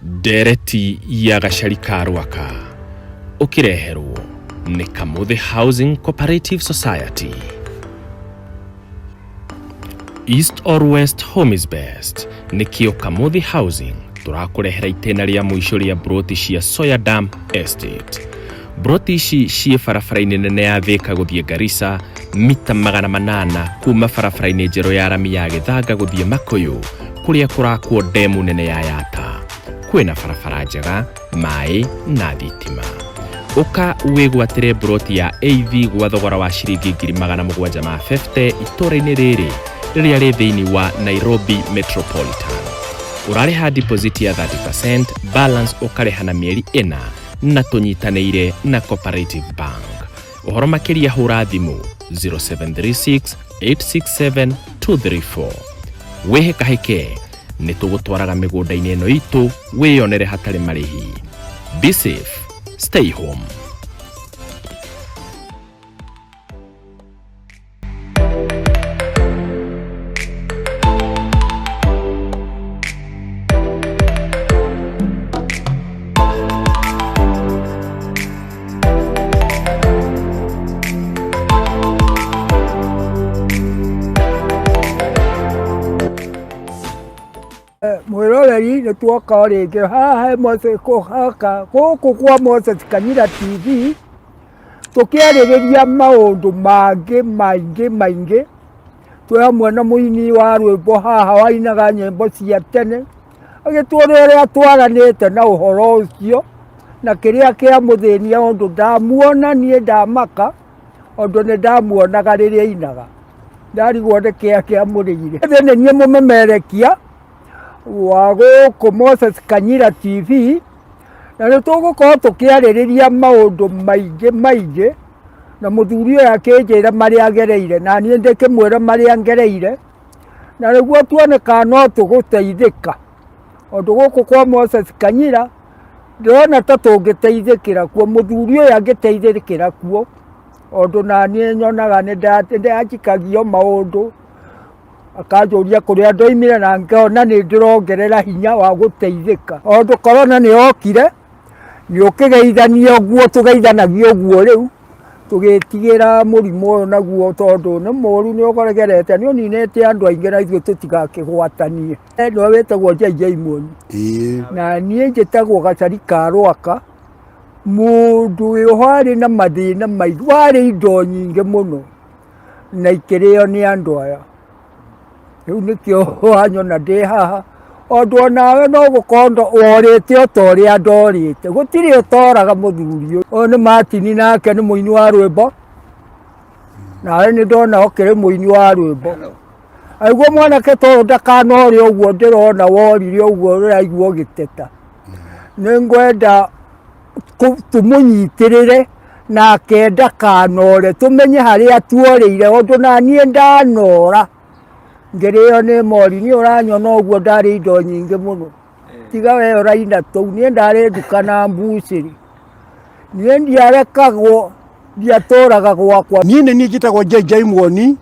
Ndereti ya Gacari Ka Rwaka ukireherwo ni Kamuthi Housing Cooperative Society. East or West, home is best. Nikio Kamuthi Housing turakurehera itena ria muisho ria broti cia Soya Dam Estate. Broti ici cie barabara-inĩ nene ya Thika guthie Garissa, mita 800 kuma barabara-inĩ njerũ ya rami ya Gĩthanga guthie Makuyu, kuria kurakwo demu nene ya Yata. Kwina barabara njega, mai na thitima. Uka wigwatire broti ya AV gwa thogora wa ciringi 750 itora-inĩ rĩrĩ rĩrĩa rĩ thĩinĩ wa Nairobi Metropolitan. Urariha deposit ya 30%, balance ukareha na mĩeri 4 na tũnyitanĩire na Cooperative Bank. Ũhoro makĩria hũra thimũ 0736 867 234. Wehe kahike nĩ tũgũtwaraga mĩgũnda-inĩ ĩno itũ wĩyonere hatarĩ marĩhi. Be safe, stay home. Mwiroreri nĩ tuoka rĩngĩ haha gũkũ kwa Moses Kanyira TV tũkĩarĩrĩria maũndũ maingĩ twĩ hamwe na mũini wa rwĩmbo haha wainaga nyĩmbo cia tene agĩtũũria ũrĩa twaranĩte na ũhoro ũcio na kĩrĩa kĩamũthĩnia ũndũ ndamuona niĩ ndamaka ũndũ nĩ ndamuonaga rĩrĩa ainaga ndarigwo nĩ kĩrĩa kĩamũrĩire. Nĩ niĩ mũmemerekia wa gũkũ Moses Kanyira TV na nĩ tũgũkorwo tũkĩarĩrĩria maũndũ maingĩ na mũthuri ũyũ akĩnjĩra marĩa agereire na niĩ ndĩkĩmwĩra marĩa ngereire na nĩguo tuone kana no tũgũteithĩka. Ũndũ gũkũ kwa Moses Kanyira ndĩrona ta tũngĩteithĩkĩra kuo, mũthuri ũyũ angĩteithĩkĩra kuo ũndũ na niĩ nyonaga nĩ ndajikagio maũndũ akanjũria kũrĩa ndoimire na ngona nĩ ndĩrongerera hinya wa gũteithĩka. Ũndũ korona nĩ yokire nĩ ũkĩgeithania ũguo tũgeithanagia ũguo rĩu tũgĩtigĩra mũrimũ ũyũ naguo tondũ nĩ mũru nĩ ũgeregerete nĩ ũninĩte andũ aingĩ na ithuĩ tũtigakĩgwatanie. Nĩwe wĩtagwo JJ Muoni na niĩ njĩtagwo Gacari Ka Rwaka, mũndũ warĩ na mathĩna maingĩ, warĩ indo nyingĩ mũno na ikĩrĩo nĩ andũ aya. Rĩu nĩkĩo wanyona ndĩ haha ũndũ onawe no gũkorwo worĩte o ta ũrĩa ndorĩte, gũtirĩ ũtoraga mũthuri ũyũ. Ũyũ nĩ Martin nake nĩ mũini wa rwĩmbo, nawe nĩ ndona ũkĩrĩ mũini wa rwĩmbo. Aiguo mwanake tondũ ndakanore ũguo ndĩrona worire ũguo ũraigua ũgĩteta. Nĩ ngwenda tũmũnyitĩrĩre nake ndakanore, tũmenye harĩa tuorĩire ũndũ na niĩ ndanora ngereyo nĩ mori nĩ ũranyona ũguo ndarĩ indo nyingĩ mũno. Tiga we ũraina tũu, niĩ ndarĩ nduka na mbucĩrĩ, niĩ ndiarekagwo ndiatũraga gwakwa. Niĩ nĩ niĩ njĩtagwo JJ Muoni,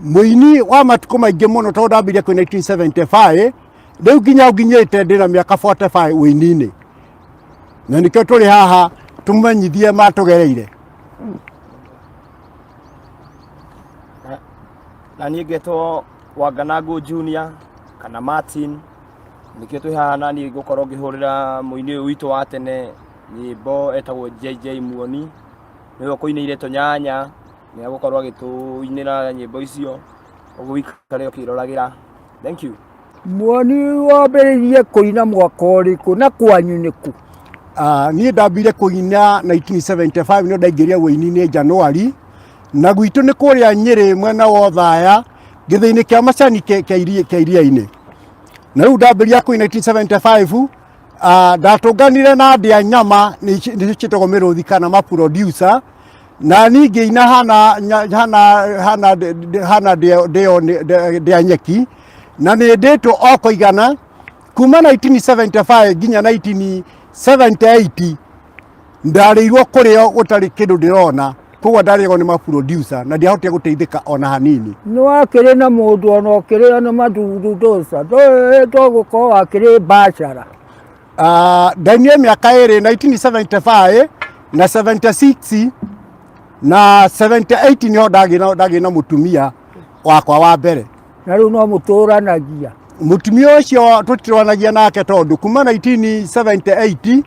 mũini wa matukũ maingĩ mũno tondũ ndambirie kwĩ 1975, rĩu nginyĩte ndĩna mĩaka 45 ũini-inĩ, na nĩkĩo tũrĩ haha tũmenyithie matũgereire. Na niĩ ngetwo Wanganangu Junior kana Martin, nikio twĩ haha na niĩ ngũkorwo ngĩhũrĩra mũini ũyũ witũ wa tene nyĩmbo etagwo JJ Muoni, nĩwe ũkũinĩire tũnyanya, nĩ agũkorwo agĩtũinĩra nyĩmbo icio, ũguo ikare ũkĩroragĩra. Thank you. Muoni wambĩrĩirie kũina mwaka ũrĩkũ na kwanyu nĩ kũ? Niĩ ndambire kũina 1975 nĩ ndaingĩria ũini-inĩ Januari, na gwitũ nĩ kũrĩa Nyĩrĩ mwena wa Othaya gĩthĩ-inĩ kĩa macani kĩa iria-inĩ. Na rĩu ndambĩria kwĩ 1975 ndatũnganire na andĩ a nyama nĩ ciĩtagwo mĩrũthi kana maproducer, na ningĩ ina hana ndĩa nyeki, na nĩ ndĩtwo o kũigana kuma 1975 nginya 1978 ndarĩirwo kũrĩo gũtarĩ kĩndũ ndĩrona. Koguo ndarĩgwo nĩ maproducer na ndiahotire gũteithĩka ona hanini. Nĩ wakĩrĩ na mũndũ ona ũkĩrĩ na mathuthudosa ndũgũkorwo wakĩrĩ mbacara Ndani miaka ĩrĩ 1975 na 76 na 78 niho ndagĩ na mutumia wakwa wa mbere. Na rĩu no mũtũranagia? Mutumia ũcio tũtiranagia nake tondu kuma 1978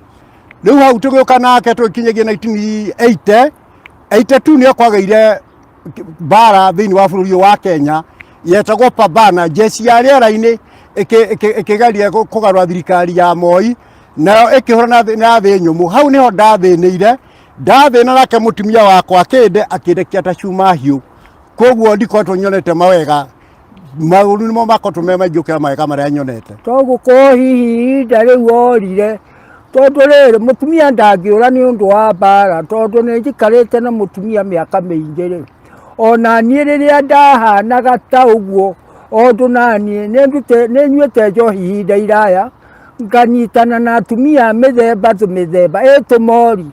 rĩu hau tũgĩũka nake tũkinyagia 1980 82 nĩyo kwagĩire bara thĩinĩ wa bũrũri wa Kenya yetagwo Pambana, jeshi ya rĩera-inĩ ĩkĩgeria kũgarũra thirikari ya Moi nayo ĩkĩhũrana na thĩ nyũmũ. Hau nĩho ndathĩnĩire, ndathĩna nake mutumia wakwa akĩndekia ta cuma hiũ, koguo ndikoretwo nyonete mawega. Maũru nĩmo makoretwo me maingĩ gũkĩra mawega marĩa nyonete. Togũkorwo hihi ihinda rĩu orire tondũ rĩrĩ mutumia ndangĩũra nĩ ũndũ wa mbara, tondũ nĩ njikarĩte na mutumia mĩaka mĩingĩ rĩ. Ona niĩ rĩrĩa ndahanaga ta ũguo ondũ naniĩ nĩ nyuĩte njohi ihinda iraya nganyitana na atumia mĩthemba ĩtũmori.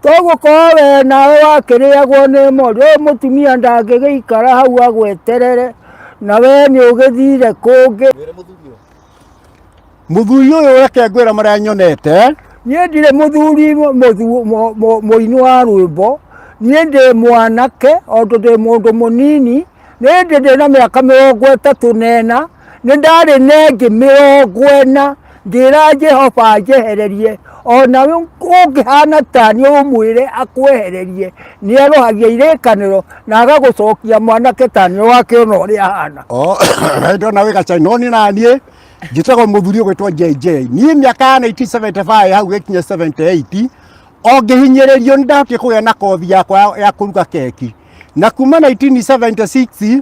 Togũkorwo we nawe wakĩrĩagwo nĩ mori, ũyũ mutumia ndangĩgĩikara hau agweterere na we nĩ ũgĩthire kũngĩ. Mũthuri ũyũ reke ngwĩra marĩa nyonete. Niĩ ndirĩ mũthuri mũini wa rwĩmbo, niĩ ndĩ mwanake ondũ ndĩ mũndũ mũnini, nĩ ndĩ na mĩaka 34, nĩ ndarĩ nengĩ 40 ngĩra Jehova njehererie, ona ũngĩhana tani ũmwĩre akwehererie nĩ arohagia irĩkanĩro na agagũcokia mwanake tani wakĩona ũrĩa ahana. Ndona wĩ Gacari, no nĩ naniĩ njĩtagwo mũthuri ũgwĩtwo JJ. Niĩ mĩaka ya 1975 hau gĩkinya 78 o ngĩhinyĩrĩrio nĩ ndahotire kũgĩa na kothi yakwa ya kũruga keki, na kuma 1976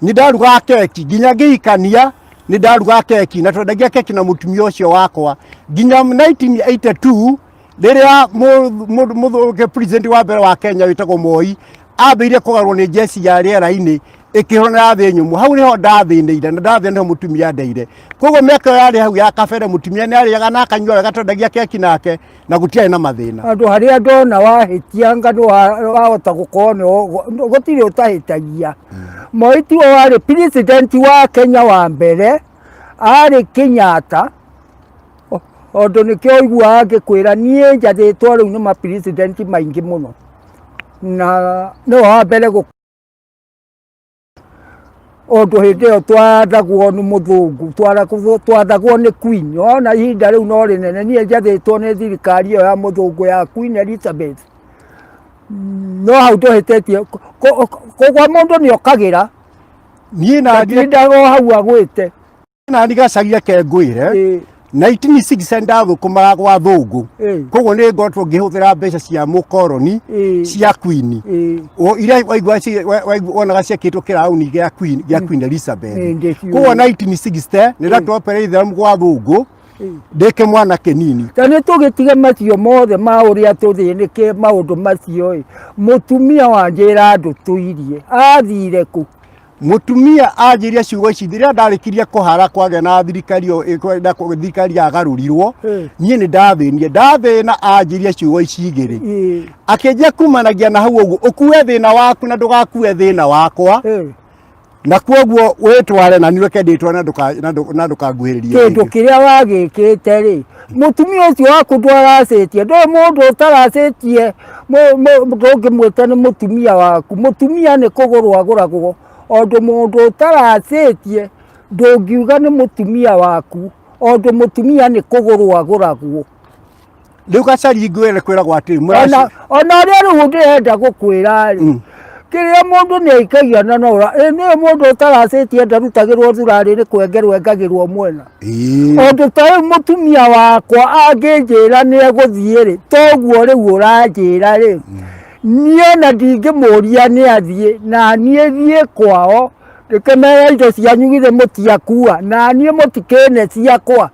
nĩ ndarugaga keki nginya ngĩhikania nĩ ndarugaga keki na twendagia keki na mutumia ũcio wakwa nginya 1982 rĩrĩa president wa mbere wa Kenya wĩtagwo Moi ambĩire kũgarũrwo nĩ jeshi ya rĩera-inĩ ĩkĩhũrana thĩ nyũmũ. Hau nĩho ndathĩnĩire na ndathĩnĩire mutumia ndeire. Koguo mĩaka ĩyo yarĩ hau ya kabere mutumia nĩ arĩaga na akanyua wega twendagia keki nake na gũtiarĩ na mathĩna. Andũ harĩa ndona wahĩtia ngano wahota gũkorwo gũtirĩ ũtahĩtagia. Moi tiwe warĩ president wa Kenya wa mbere, arĩ Kenyatta, ondũ nĩkĩo ũiguaga ngĩkwĩra niĩ njathĩtwo rĩu nĩ ma president maingĩ mũno, na nĩwe wa mbere ondũ hĩndĩ ĩyo twathagwo nĩ mũthũngũ, twathagwo nĩ Queen. Ona ihinda rĩu no rĩnene, niĩ njathĩtwo nĩ thirikari ĩyo ya mũthũngũ ya Queen Elizabeth. No hau ndũhĩtĩtie kũgwa mũndũ nĩ okagĩra, niĩ na ndagwo hau agwĩte. Na nĩ Gacari reke ngwĩre 1960 ndathũkũmaga gwa thũngũ, koguo nĩ ngoretwo ngĩhũthĩra mbeca cia mũkoroni cia Queen iria wonaga ciakĩtwo kĩrauni gĩa Queen Elizabeth. Koguo 1960 nĩ ndatwapere ithamu gwa thũngũ ndĩke mwana kĩnini. Ta nĩ tũgĩtige macio mothe ma ũrĩa tũthĩnĩke maũndũ macio. Mutumia wanjĩra andũ tũirie athire kũ? Mutumia anjĩria ciugo ici rĩrĩa ndarĩkirie kũhara kwagĩa na thirikari yagarũrirwo, niĩ nĩ ndathĩna anjĩria ciugo ici igĩrĩ, akĩnjia kumanagia na hau ũguo ũkue thĩna waku na ndũgakue thĩna wakwa, na kwoguo wĩtware na niĩ reke ndĩtware na ndũkanguhĩrĩrie kĩndũ kĩrĩa wagĩkĩte rĩ. Mutumia ũcio waku ndwaracĩtie, ndũrĩ mũndũ ũtaracĩtie ndũngĩmwĩta nĩ mutumia waku. Mutumia nĩ kũgũrwo agũragwo, ondũ mũndũ ũtaracĩtie ndũngiuga nĩ mutumia waku, ondũ mutumia nĩ kũgũrwo agũragwo. Rĩu Gacari ngwĩre kwĩragwo atĩrĩ, ona ũrĩa rĩu ndĩrenda gũkwĩra rĩ, kĩrĩa mũndũ nĩ aikagia na nora, nĩ mũndũ ũtaracĩtie ndarutagĩrwo thurarĩ nĩ kwengerwo engagĩrwo mwena. Ondũ ta rĩu mutumia wakwa angĩnjĩra nĩ egũthiĩ rĩ, toguo rĩu ũranjĩra rĩ, niĩ ona ndingĩmũria nĩ athiĩ, na niĩ thiĩ kwao ndĩkĩmere indo cianyu githĩ mũtiakua, na niĩ mũtikĩne ciakwa.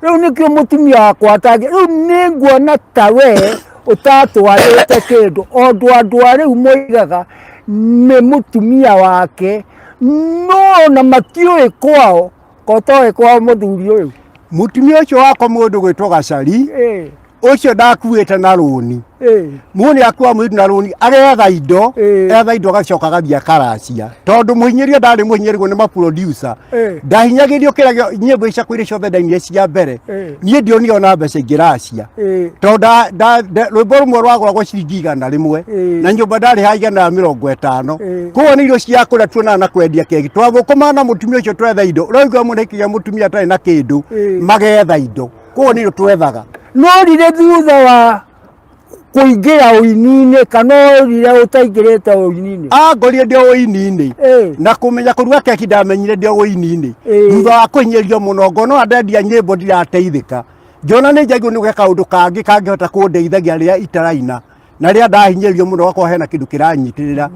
Rĩu nĩkĩo mutumia wakwa atangĩ, rĩu nĩ nguona ta we ũtatwarĩte kĩndũ, ondũ andũ a rĩu moigaga nĩ mutumia wake, no na matiũĩ kwao, ko toĩ kwao mũthuri ũyũ. Mutumia ũcio wakwa mũndũ gwĩtwo Gacari ucio ndakuite na runi muoni akwa mwitu na runi agetha indo etha indo gacoka gathia karacia tondu muhinyiria ndari muhinyirigo ni ma producer ndahinyagirio kira nyimbo ica kwire ciothe ndainie cia mbere nie ndioni ona mbeca ingiracia tondu rwimbo rumwe rwagoragwo ciringi 100 na nyumba ndari ha 150 koguo ni irio cia kuria tuona na kwendia kegi twathukuma na mutumia ucio twetha indo uroigua muhikia mutumia atari na kindu magetha indo koguo ni irio twethaga no rire thutha wa kuingira uini-ini kana rire utaingirite uini-ini ngorire ndi uini-ini na kumenya kuruga keki ndamenyire ndi uini-ini thutha wa kuhinyirio muno ngono ndendia nyimbo ndirateithika njona ni njagio ni gweka undu kangi kangihota kundeithagia riria itaraina na riria ndahinyirio muno gakwa hena kindu kiranyitirira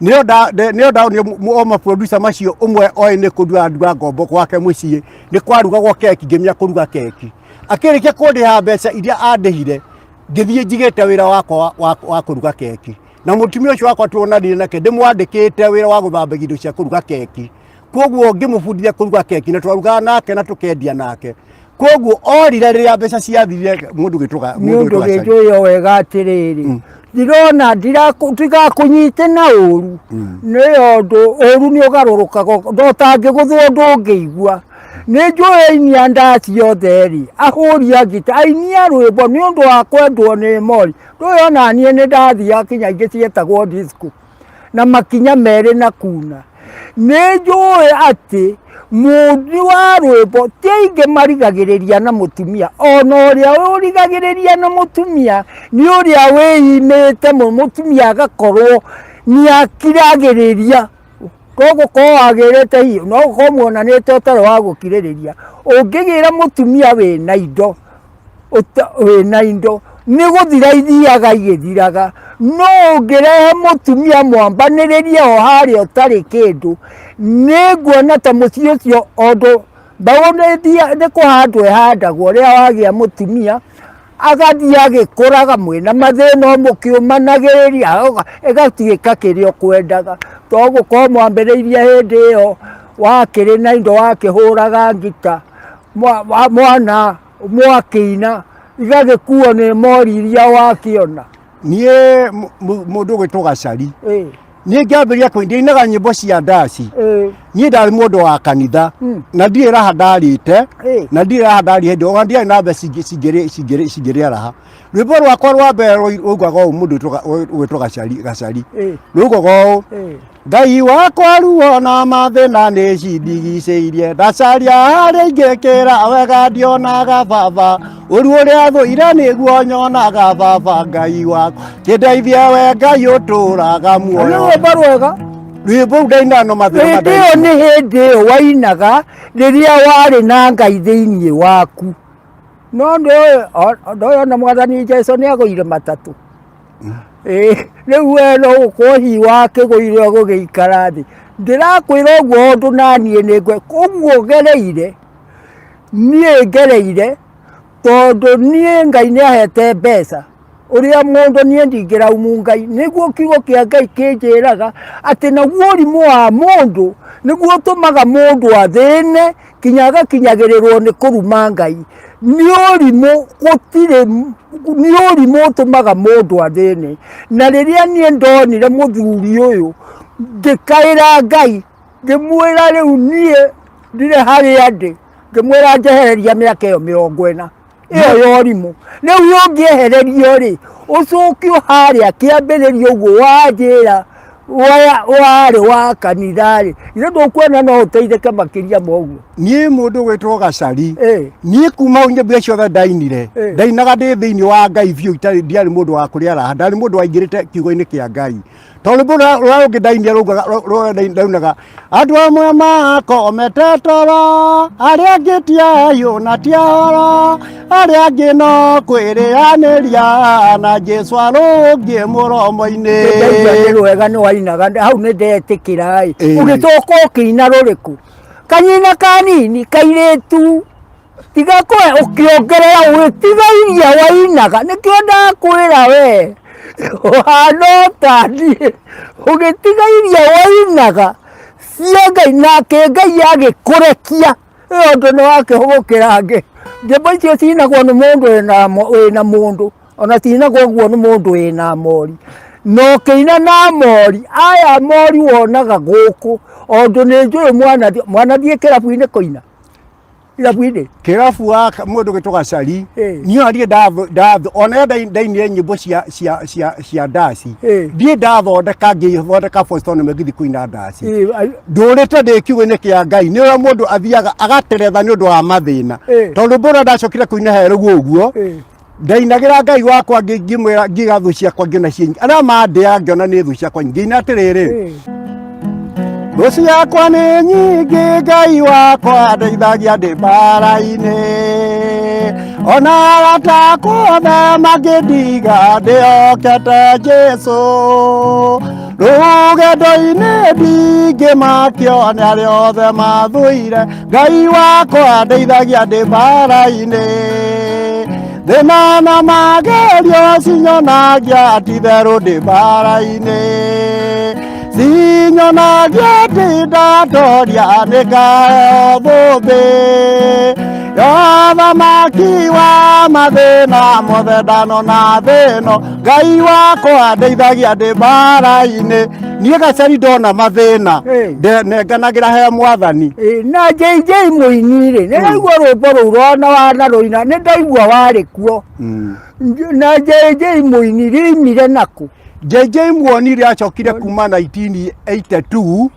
nio ndaonire oma producer macio umwe oi ni kudua nduga ngombo gwake mucii ni kwarugagwo keki ngimya kuruga keki akirikia kundiha mbeca iria andihire ngithie njigite wira wakwa wa kuruga keki na mutumia ucio wakwa tuonanire nake ndimwandikite wira wa guthambia indo cia kuruga keki koguo ngimubundithia kuruga keki na twaruga nake na tukendia nake koguo orire riria mbeca ciathirire mundu gityo wega atiriri ndirona ndiraga kunyite na uru ni ondu uru ni ugarurukaga ndotangigothwo ndungiigua ni njui inia ndaci otheri ahuria ngita ainia rwimbo ni undu wa kwendwo ni mori nduyona nie ni ndathia kinya ingi cietagwo disco na makinya meri na kuna ni njui ati mundi wa rwimbo tiingi marigagiriria na mutumia ona uria urigagiriria na mutumia ni uria wiyimite mutumia agakorwo ni akiragiriria kogo ko agirete hiyo no ko muonanite utari wa gukiririria ungigira mutumia we na indo ni guthira ithiaga igithiraga no ungirehe mutumia mwambaniririe o hari utari kindu ni nguona ta mucio ucio ondu ndawonethia ni kuhandwe handagwo ria wagia mutumia agathii agikuraga mwina mathina mukiumanagiriria igatuika kirio kwendaga toguo ko mwambiriirie hindi iyo wakiri na indo wakihuraga ngita mwana mwakina igagikuo ni mori iria wakiona nie mundu gwitwo Gacari nie ngiambiria kwindinaga nyimbo cia ndaci nie ndari mundu wa kanitha na ndire raha ndarite na ndire raha ndari hindi o ndire na mbeca cingiri raha rwimbo rwakwa rwa mbere rugagwo mundu gwitwo Gacari rugagwo Ngai wakwa ruona mathina ni cindigicĩirie ndacaria harĩa ingĩkĩra wega ndionaga baba ũru ũrĩa thũire nĩguo nyonaga baba Ngai wakwa kĩndeithie we Ngai ũtũraga muoyo rwĩmbo ndaina no mathina ĩyo nĩ hĩndĩ ĩyo wainaga rĩrĩa warĩ na Ngai thĩinĩ waku no ndũyũ na Mwathani Jesũ nĩagũire matatũ riu we no ukohi wake guire gugiikara thi ndirakwira uguo undu nanie ningwe koguo gereire nie gereire tondu nie Ngai ni ahete mbeca uria mundu nie ndingira umu Ngai niguo kiugo kia Ngai kinjiraga ati naguo rimu wa mundu niguo tumaga mundu athine kinyaga kinyagirirwo ni kuruma Ngai ni urimu gutire ni urimu tumaga mundu athine na riria nie ndonire muthuri uyu ngikaira Ngai ngimwira riu nie ndire haria ndi ngimwira njehereria miaka iyo 40 iyo yorimu riu yongiehererio ri ucukio haria kiambiririo uguo wanjira wari wa kanithari ire ndukwena no uteithike makiria moguo nie mundu gwitwo Gacari nie kuma nyimbo ciothe ndainire ndainaga ndi thiini wa Ngai biu itari ndiari mundu wa kuria raha ndari mundu waingirite kiugo-ini kia Ngai tondu mundu ungi ndainia ndaunaga andu amwe makomete toro aria angi tiayo na tiara aria angi no kwirianiria na Jesu arungie muromo-ini wega ni wainaga hau ni ndetikira ugitoka ukina ruriku kanyina kanini kairitu tiga kwe ukiongerera witigaria wainaga nikio ndakwira we wanotani ugitigairia wainaga cia Ngai nake Ngai agikurekia iyo ndu ni wakihugukira ngi Nyĩmbo icio cinagwo nĩ mũndũ wĩna mũndũ, ona cinagwo ũguo nĩ mũndũ wĩna mori. No kĩina na mori, aya mori wonaga gũkũ, ondũ nĩ njũĩ mwanathiĩ kĩrabu-inĩ kũina. Kĩrabu-inĩ? Kĩrabu wa mũndũ gĩtũga Cari, niĩ ariĩ ndatho, ona ndainire nyĩmbo cia ndaci, ndiĩ ndathondeka ngĩthondeka Boston gĩthi kũina ndaci. Ndũrĩte ndĩ kiugo-inĩ kĩa Ngai, nĩ ũrĩa mũndũ athiaga agateretha nĩ ũndũ wa mathĩna. Tondũ mbũra ndacokire kũina herũguo ũguo, ndainagĩra Ngai wakwa ngĩmwĩra ngĩga thũ ciakwa ngĩona ciĩ arĩa mandĩa ngĩona nĩ thũ ciakwa ngĩina atĩrĩrĩ, thũ ciakwa nĩ nyingĩ Ngai wakwa ndeithagia ndĩ mbara-inĩ, ona arata magĩndiga ndĩhokete Jesũ, rũgendo-inĩ ndingĩmakio nĩ arĩa othe mathũire, Ngai wakwa ndeithagia ndĩ mbara-inĩ, thĩna na magerio cinyonagia ti therũ ndĩ mbara-inĩ, cinyonagia atĩ ndatoria nĩ ngaheo thũmbĩ ya thamaki wa mathĩna mothe ndanona thĩno, Ngai wakwa ndeithagia ndĩ mbara-inĩ. Niĩ Gacari ndona mathĩna nenganagĩra he Mwathani. Na JJ mũini-rĩ, nĩ ndaigua rwĩmbo rũu rona wanarũina, nĩ ndaigua warĩ kuo. Na JJ mũini riumire nakũ? JJ Muoni acokire kuma 1982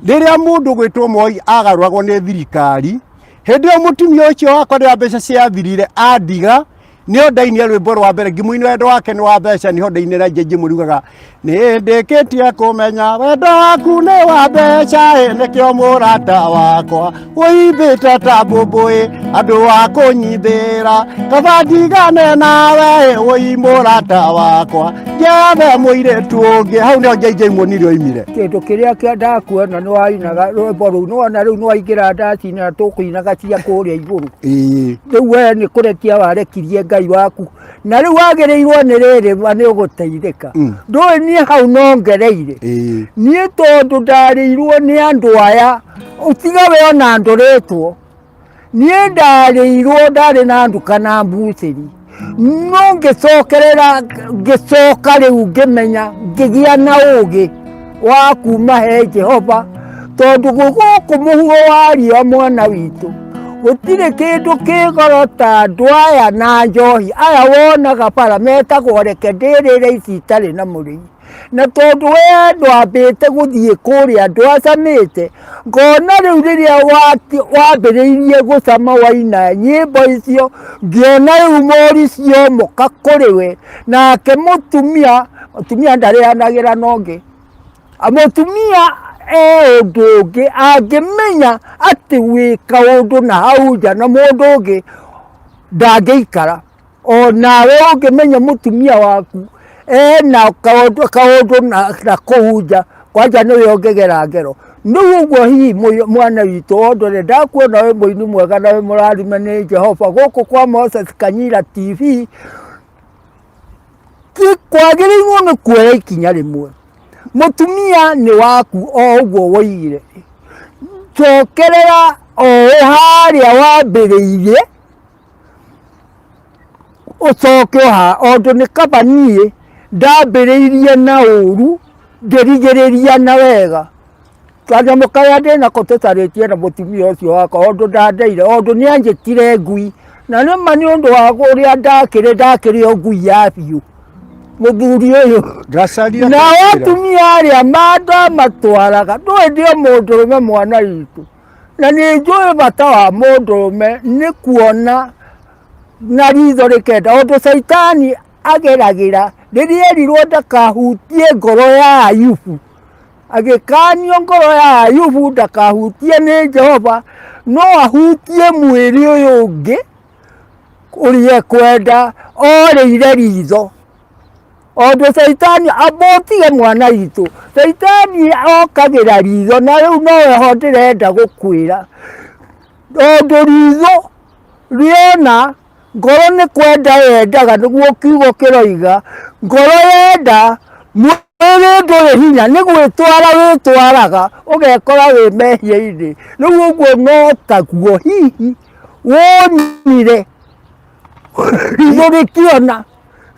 rĩrĩa mũndũ gwĩtwo Moi agarũragwo nĩ thirikari. Hĩndĩ ĩyo mũtumia ũcio wakwa rĩrĩa mbeca ciathirire andiga, nĩyo ndainia rwĩmbo rwa mbere ngĩmũina wendo wake nĩ wa mbeca, nĩho ndainĩra JJ mũrugaga nĩ ndĩkĩtie kũmenya wendo waku nĩ wa mbeca, nĩkĩo mũrata wakwa ũimbĩte ta mbũmbũĩ andũ a kũnyithĩra, kaba ndigane nawe ũi mũrata wakwa njethe mũirĩtu ũngĩ. Hau nĩho JJ Muoni oimire. Kĩndũ kĩrĩa ndakuona nĩ wainaga rwĩmbo rũu, nĩwona rĩu nĩwaingĩra ndaci na tũkũinaga cia kũrĩa igũrũ. Rĩu we nĩ kũrekia warekirie Ngai waku, na rĩu wagĩrĩirwo nĩ rĩrĩ nĩ ũgũteithĩka. Ndũĩ niĩ hau nongereire, niĩ tondũ ndarĩirwo nĩ andũ aya, ũtiga we ona ndũrĩtwo, niĩ ndarĩ na nduka na mbucĩri, no ngĩcokerera ngĩcoka rĩu ngĩmenya ngĩgĩa na ũũgĩ wa kuma he Jehova, tondũ gũkũ mũhuro wa riũa mwana witũ gũtirĩ kĩndũ kĩ goro ta andũ aya na njohi aya wonaga bara metagwo reke ndĩrĩre ici itarĩ na mũrĩi. Na tondũ we ndwambĩte gũthiĩ kũrĩa ndwacamĩte, ngona rĩu rĩrĩa wambĩrĩirie gũcama waina nyĩmbo icio, ngĩona rĩu mori ciomoka kũrĩ we, nake mũtumia ndarĩanagĩra nongĩ, mũtumia ũndũ ũngĩ angĩmenya atĩ wĩka ũndũ na hau nja na mũndũ ũngĩ ndangĩikara, onawe ũngĩmenya mũtumia waku ena kaũndũ na kũu nja, kwanja nĩwe ũngĩgera ngero. Rĩu ũguo hihi mwana witũ wondore ndakuona wĩ mũini mwega na wĩ mũrathime nĩ Jehova gũkũ kwa Moses Kanyira TV, kwagĩrĩirwo nĩ kuoya ikinya rĩmwe. Mũtumia nĩ waku o ũguo woigire, cokerera o harĩa wambĩrĩirie ũcoke ondũ nĩ kaba niĩ ndambĩrĩirie na ũru ngĩrigĩrĩria na wega. Kanyamũ karĩa ndĩnako tũtarĩtie na mũtumia ũcio wakwa ondũ ndandeire, ondũ nĩanjĩtire ngui, na nĩma nĩ ũndũ wa ũrĩa ndakĩrĩ o ngui ya biũ mũthuri ũyũ. Na atumia arĩa mandamatwaraga, ndũĩ ndĩ o mũndũrũme mwana witũ, na nĩ njũĩ bata wa mũndũrũme nĩ kuona na ritho rĩkenda, ondũ Caitani ageragĩra rĩrĩa erirwo ndakahutie ngoro ya Ayubu, agĩkanio ngoro ya Ayubu ndakahutie nĩ Jehova, no ahutie mwĩrĩ ũyũ ũngĩ ũrĩa ekwenda orĩire ritho. Ondũ Caitani abotige mwana witũ, Caitani okagĩra ritho, na rĩu noweho ndĩrenda gũkwĩra, ondũ ritho rĩona ngoro nĩ kwenda yendaga, nĩguo kiugo kĩroiga, ngoro yenda mwĩrĩ ndũrĩ hinya, nĩ gwĩtwara wĩtwaraga ũgekora wĩ mehia-inĩ. Rĩu ũguo no taguo hihi wonire rikiona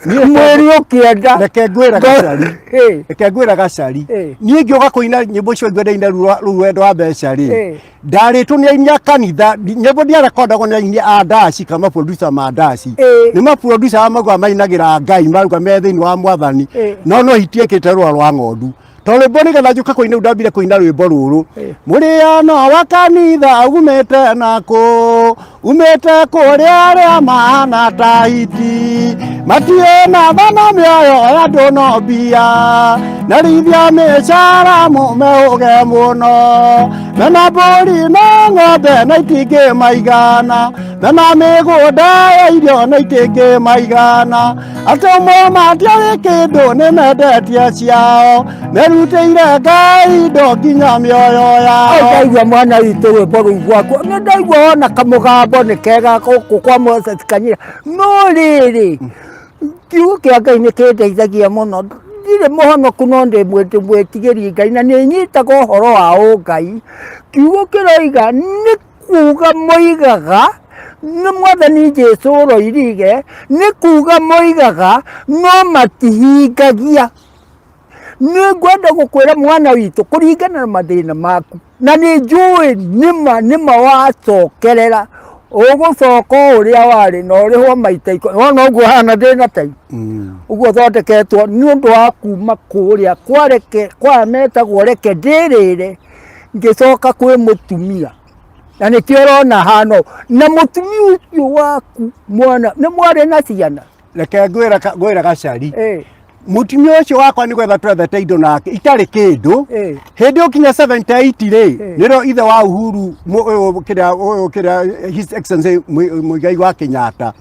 mweri ukienda reke ngwira gacari niĩ ngĩũka kũina nyĩmbo icio ngwendaine rwendo wa mbeca rĩ ndarĩtwo nĩ ainia kanitha nyĩmbo ndiarekondagwo nĩ ainia a ndaci kana producer ma ndaci nĩ maproducer amauga mainagĩra Ngai maruga me thĩinĩ wa Mwathani no hitiĩkĩte rũa rwa ng'ondu tondũ nĩgetha njũke kũina ndambire kũina rwĩmbo rũrũ mũrĩano wa kanitha umĩte nakũ umĩte kũrĩa arĩa mahana ta hiti matiĩ na thana mĩoyo ya andũ no mbia na rithia mĩcara mũmĩũge mũno mena mbũri na ng'ombe na itingĩ maigana mena mĩgũnda ya irio na itingĩ maigana atũmwo matiarĩ kĩndũ nĩ mendetie ciao merutĩire Ngai ndo nginya mĩoyo yao. Ndaigua mwana witũ rwĩmbo rũu rwaku nĩ ndaigua ona kamũgambo nĩ kega gũkũ kwa Moses Kanyira no rĩrĩ kiugo kĩa Ngai nĩ kĩndeithagia mũno ndirĩ mũhonoku no ndĩmwĩtigĩri Ngai na nĩ nyitaga ũhoro wa ũngai kiugo kĩroiga nĩ kuuga moigaga nĩ Mwathani Jesũ ũroirige nĩ kuuga moigaga no matihingagia nĩ ngwenda gũkwĩra mwana witũ kũringana na mathĩna maku na nĩ njũĩ nĩma wacokerera ũgũcoka ũrĩa warĩ na ũrĩhwo maita wona ũguo hana ndĩna tai ũguo thondeketwo nĩ ũndũ wa kuma kũrĩa kwa metagwo reke ndĩrĩre ngĩcoka kwĩ mũtumia na nĩkĩo ũrona hano na mũtumia ũcio waku mwana nĩ mwarĩ na ciana reke ngwĩra gacari mutumia ũcio wakwa nĩ gwetha twethete indo nake itarĩ kĩndũ hĩndĩ ũkinya 78 rĩ nĩrĩo ithe wa Uhuru kĩrĩa His Excellency Mũigai wa Kenyatta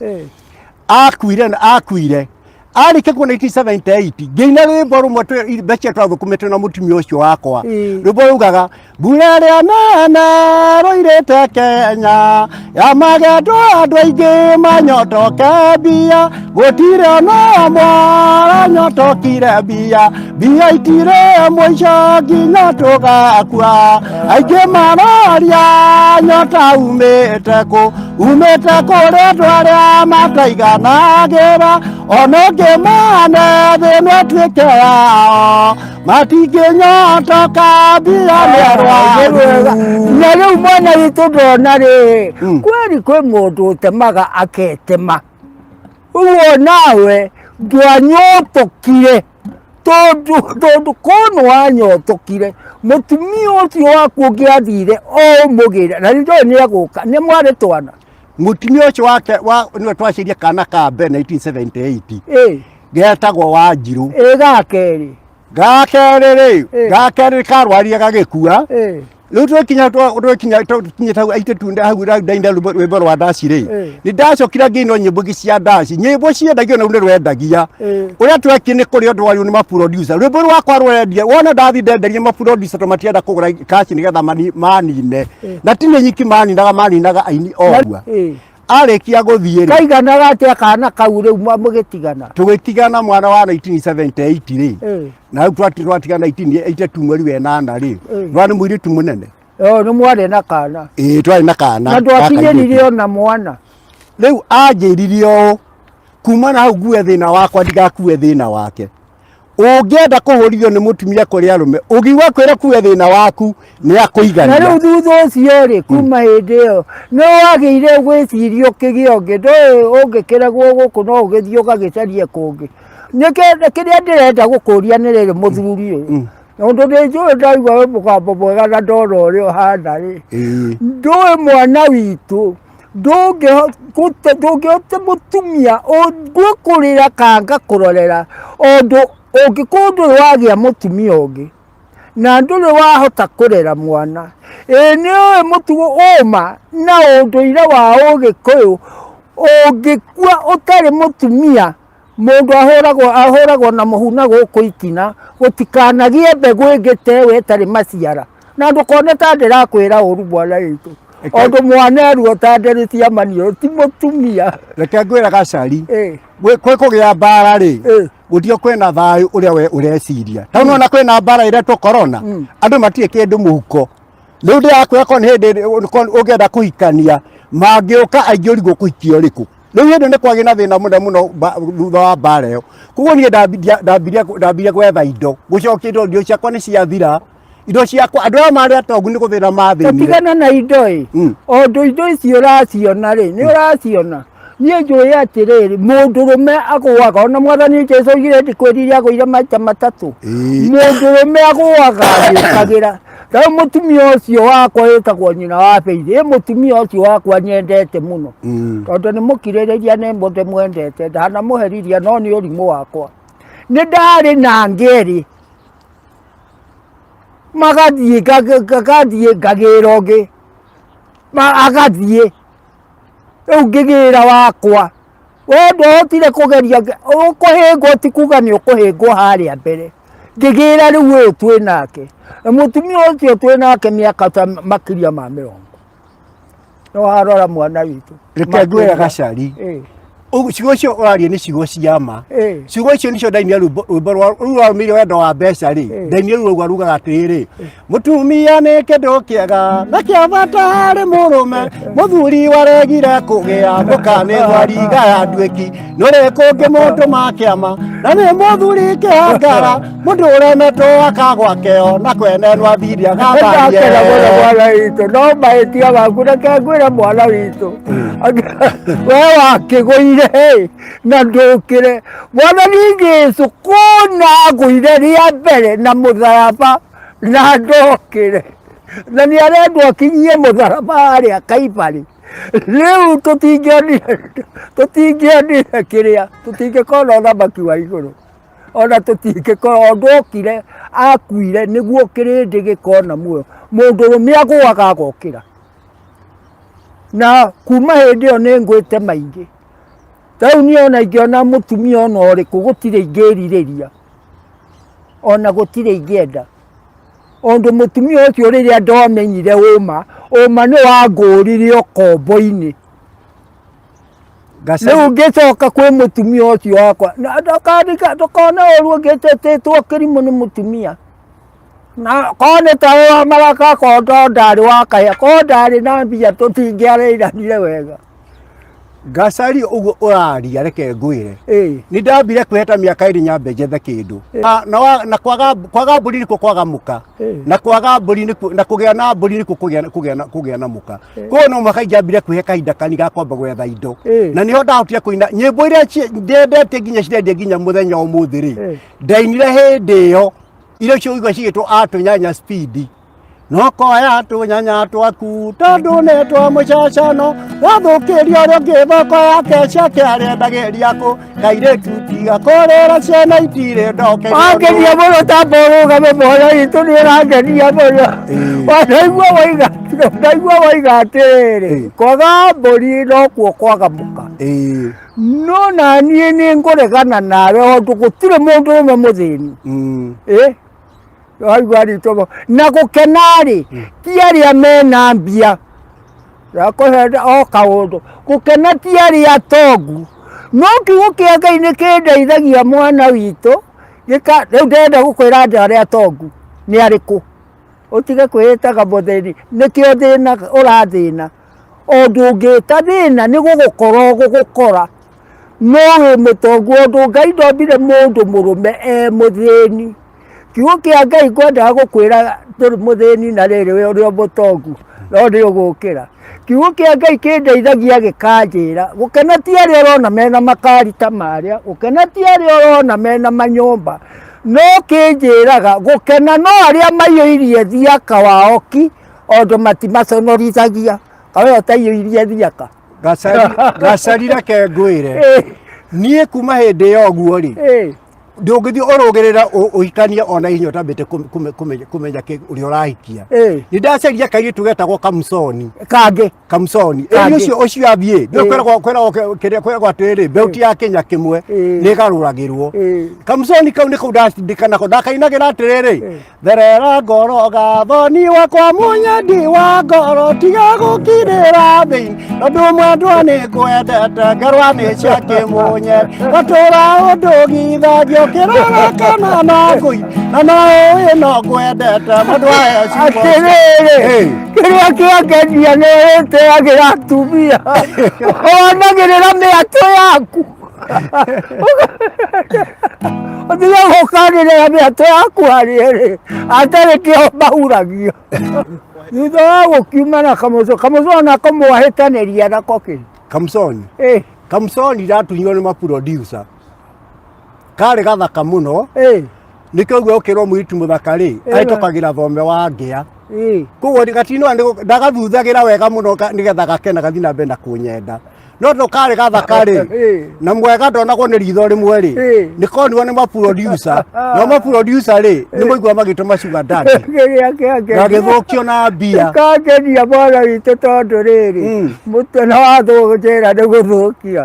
akuire arĩkia kuona 1978 ngĩina rwĩmbo rũmwe mbeca twathũkũmĩte na mũtumia ũcio wakwa rwĩmbo rugaga mbura ĩrĩa nene rũirĩte Kenya ya magendo andũ aingĩ manyotoke mbia gũtirĩ ona ũmwe nyotokire mbia itirĩ mũico nginya tũgakua aingĩ maroria nyota umĩte kũrĩ andũ arĩa mataiganagĩra ona ũngĩmane thĩ nĩtuĩke yao matingĩnyotoka mbia nĩarwaru na rĩu mwana witũ ndona rĩ kweri kwĩ mũndũ ũtemaga aketema ũguo nawe ndwanyotokire tondũ kono wanyotokire mũtumia ũcio waku ũngĩathire o mũgĩra na nĩndoĩ nĩegũka nĩ mwarĩ twana mutumia ũcio wake nĩwe twacirie kana ka mbere 1978 getagwo Wanjiru gakerĩ karwarire gagĩkua rĩu tũkinya hau aitetu hau ndaina rwĩmbo rwa ndaci rĩ nĩ ndacokire ngĩina nyĩmbo ingĩ cia ndaci nyĩmbo ciendagio na nĩ rwendagia ũrĩa twekire nĩ kũrĩ andũ warĩ nĩ maproducer rwĩmbo rwakwa rwendia wona ndathi ndenderia maproducer to matienda kũgũra kaci nĩgetha manine na ti nĩ nyiki maninaga aini ogua arĩkia gũthiĩ kaiganaga atĩa kana kau rĩu mũgĩtigana tũgĩtigana mwana wa 1978 rĩ na hau twatigana 1982 mweri wa 8 rĩ nĩ mũirĩtu mũnene nĩ mwarĩ na kana twarĩ na kana na ndwakinyĩrire ona mwana rĩu anjĩrire ũũ kuma na hau ngue thĩna wakwa ndigakue thĩna wake ũngĩenda kũhũrithio nĩ mũtumia kũrĩ arũme ũngiuga kwĩra kue thĩna waku nĩ akũigania na rĩu thutha ũcio rĩ kuma hĩndĩ ĩyo nĩ wagĩire gwĩciria ũkĩgĩa ũngĩ ndũĩ ũngĩkĩregwo gũkũ no ũgĩthiĩ ũgagĩcarie kũngĩ kĩrĩa ndĩrenda gũkũria nĩ rĩrĩ mũthuri ũyũ ũndũ nĩ njũĩ ndaigua wĩ mũgambo mwega na ndona ũrĩa ũhana rĩ ndũĩ mwana witũ ndũngĩhota mũtumia ngũkũrĩra kanga kũrorera ũndũ ũngĩkorwo ndũrĩ wagĩa mũtumia ũngĩ na ndũrĩ wahota kũrera mwana nĩũĩ mũtugo ũma na ũndũire wa Ũgĩkũyũ ũngĩkua ũtarĩ mũtumia mũndũ ahũragwo na mũhuna gũkũ itina gũtikanagĩe mbegũ ĩngĩ tewe ĩtarĩ maciara na ndũkone ta ndĩrakwĩra ũru mwana witũ Ondo mwaneru tandere cia manio ti mutumia reke ngwira gacari kwe kugia mbara ri gudio kwena thayu uria we ureciria tauno na kwena mbara ire to corona andu matie kindu muhuko riu ndi akwe kon hindi ugenda kuhikania mangĩũka aingĩ ũrigwo kũhikia ũrĩkũ rĩu hĩndĩ nĩ kwagĩ na thĩna mũno thutha wa mbara ĩyo koguo niĩ ndambirie gwetha indo gũcokia indo ndio ciakwa nĩ ciathira indo ciakwa andũ aya marĩ atongu nĩ gũthĩna mathĩnire ũtigana na indo o indo icio ũraciona rĩ nĩ ũraciona niĩ njũĩ atĩrĩrĩ mũndũrũme agũaga ona mwathani Jesũ oigire ndikwĩrire agũire maita matatũ mũndũrũme agũaga agĩũkagĩra rĩu mũtumia ũcio wakwa wĩtagwo nyina wa Faith mũtumia ũcio wakwa nyendete mũno tondũ nĩ mũkirĩrĩria nĩ mbũndĩ mwendete ndanamũheriria no nĩ ũrimũ wakwa nĩ ndarĩ na ngeri magathiĩ ngagĩra ũngĩ agathiĩ rĩu ngĩgĩra wakwa we ndũhotire kũgeria ũkũhĩngwo ti kuga nĩ ũkũhĩngwo harĩa mbere ngĩgĩra rĩu ũyũ twĩ nake mũtumia ũcio twĩ nake mĩaka ta makĩria ma 40 no warora mwana witũ reke ngwĩre Gacari ciugo icio ũraria nĩ ciugo cia ma ciugo icio nĩcio ndainia rwĩmbo rwaumire wendo wa mbeca rĩ ndainia rũu arugaga atĩrĩrĩ mũtumia nĩ kĩndũ kĩega na kĩa bata harĩ mũrũme mũthuri waregire kũgĩa mũkanethwa riga ya nduĩki no rĩ kũngĩ mũndũ makĩama na nĩ mũthuri kĩhangara mũndũ ũremetwo akagwa keo na kwenenwa thiri agabarie mwana witũ no mahĩtia maku reke ngwĩre mwana witũ we wakĩgũire na ndũkĩre mwathani Jesũ kuona agũire rĩa mbere na mũtharaba na ndokĩre na nĩ arendwo akinyie mũtharaba harĩa Kaibarĩ rĩu tũtingĩonire kĩrĩa tũtingĩkona ũthamaki wa igũrũ ona tũtingĩkona ndokire akuire nĩguo kĩrĩndĩ gĩkona muoyo mũndũrũme agũaga agokĩra na kuma hĩndĩ ĩyo nĩ ngwĩte maingĩ rĩu niĩ ona ingĩona mũtumia ona ũrĩkũ gũtirĩ ingĩrirĩria ona gũtirĩ ingĩenda ondũ mũtumia ũcio rĩrĩa ndomenyire ũma nĩ wangũrire ũkombo-inĩ rĩu ngĩcoka kwĩ mũtumia ũcio wakwa na ndũkona ũruo ngĩtetĩtwo kĩrimũ nĩ mũtumia na kone ta maraka kondo ndarĩ wakaya ko ndarĩ na mbia tũtingĩarĩiranire wega Gacari ũguo ũraria reke ngwĩre nĩ ndambire kwĩheta mĩaka ĩrĩ nyambe njethe kĩndũ na kwaga mbũri nĩkuo kwaga mũka na kwaga mbũri na kũgĩa na mbũri nĩkuo kũgĩa na mũka koguo no mũhaka ingĩambire kwĩhe kahinda kanini ga kwamba gwetha indo na nĩho ndahotire kũina nyĩmbo iria ndendete nginya cirendia nginya mũthenya ũmũthĩ rĩ ndainire hĩndĩ ĩyo iria cio igua cigĩtwo atũnyanya speed no koya tũnyanya twaku tondũ nĩ twa mũcacano wathũkĩria ũrĩa ũngĩ thoko yake ciake arendagĩria kũ kairĩtu tiga kũrĩra ciana itirĩ ndoke wangenia mũno ta mbũrũgame mwana witũ nĩ ũrangenia mũno ndaigua woiga atĩrĩrĩ kwaga mbũri no kuo kwaga mũka no na niĩ nĩ ngũregana nawe ondũ gũtirĩ mũndũrũme mũthĩni waigua ritũ na gũkena rĩ ti arĩa mena mbia rakũhe o kaũndũ gũkena ti arĩa atongu no kiugo kĩa Ngai nĩ kĩndeithagia mwana witũ rĩu ndĩrenda gũkwĩra andũ arĩa atongu nĩ arĩkũ ũtige kwĩĩtaga mũthĩni nĩkĩo thĩna ũrathĩna ondũ ũngĩta thĩna nĩ gũgũkora no wĩ mũtongu ondũ Ngai ndombire mũndũ mũrũme mũthĩni kiugo kĩa Ngai ngwendaga gũkwĩra ndũrĩ mũthĩni na rĩrĩ we ũrĩ mũtongu no nĩ ũgũkĩra kiugo kĩa Ngai kĩndeithagia gĩkanjĩra gũkena ti arĩa ũrona mena makari ta marĩa gũkena ti arĩa ũrona mena manyũmba no kĩnjĩraga gũkena no arĩa maiyũirie thiaka waoki ondũ matimaconorithagia kawe ũtaiyũirie thiaka Gacari reke ngwĩre niĩ kuma hĩndĩ ya ũguo rĩ ndũngĩthiĩ ũrũgĩrĩra ũhikania ona ihinya ũtambĩte kũmenya ũrĩa ũrahikia nĩ ndaceria kairĩtu getagwo Kamsoni ũcio ũcio athiĩ kwĩragwo atĩrĩrĩ mbeuti ya Kenya kĩmwe nĩ ĩgarũragĩrwo Kamsoni kau nĩkau ndandĩkanako ndakainagĩra atĩrĩrĩ therera ngoro gathoni wakwa mũnyendi wa ngoro tiga gũkirĩra thĩinĩ tondũ mwendwa nĩ ngwendete ngarwa nĩ cia kĩmũnye gatũra ũndũ githagia kirara kana na ngui na nawe no gwendete mundu aya ciugo atiriri kiria kiangeria ni witeagira atumia wonagirira miato yaku othiga gukanirira miato yaku hariri atari kio mahuragio thutha wa gukiuma na kamuco onako mwahitaniria nako ki Kamsoni Kamsoni ratunywo ni maproducer kari gathaka muno nikio gwe ukirwo mwitu muthakari aitokagira thome wa ngia kugo gatino ndagathuzagira wega muno nigetha gakena gathina benda kunyenda no to kari gathakari na mwega ndonagwo ni ritho rimwe ri nikoniwo ni maproducer no maproducer ri ni muigwa magituma sugar daddy na githukio na mbia kangenia mwana witũ tondũ rĩrĩ mũtwe wathũnjĩra nĩ gũthũkia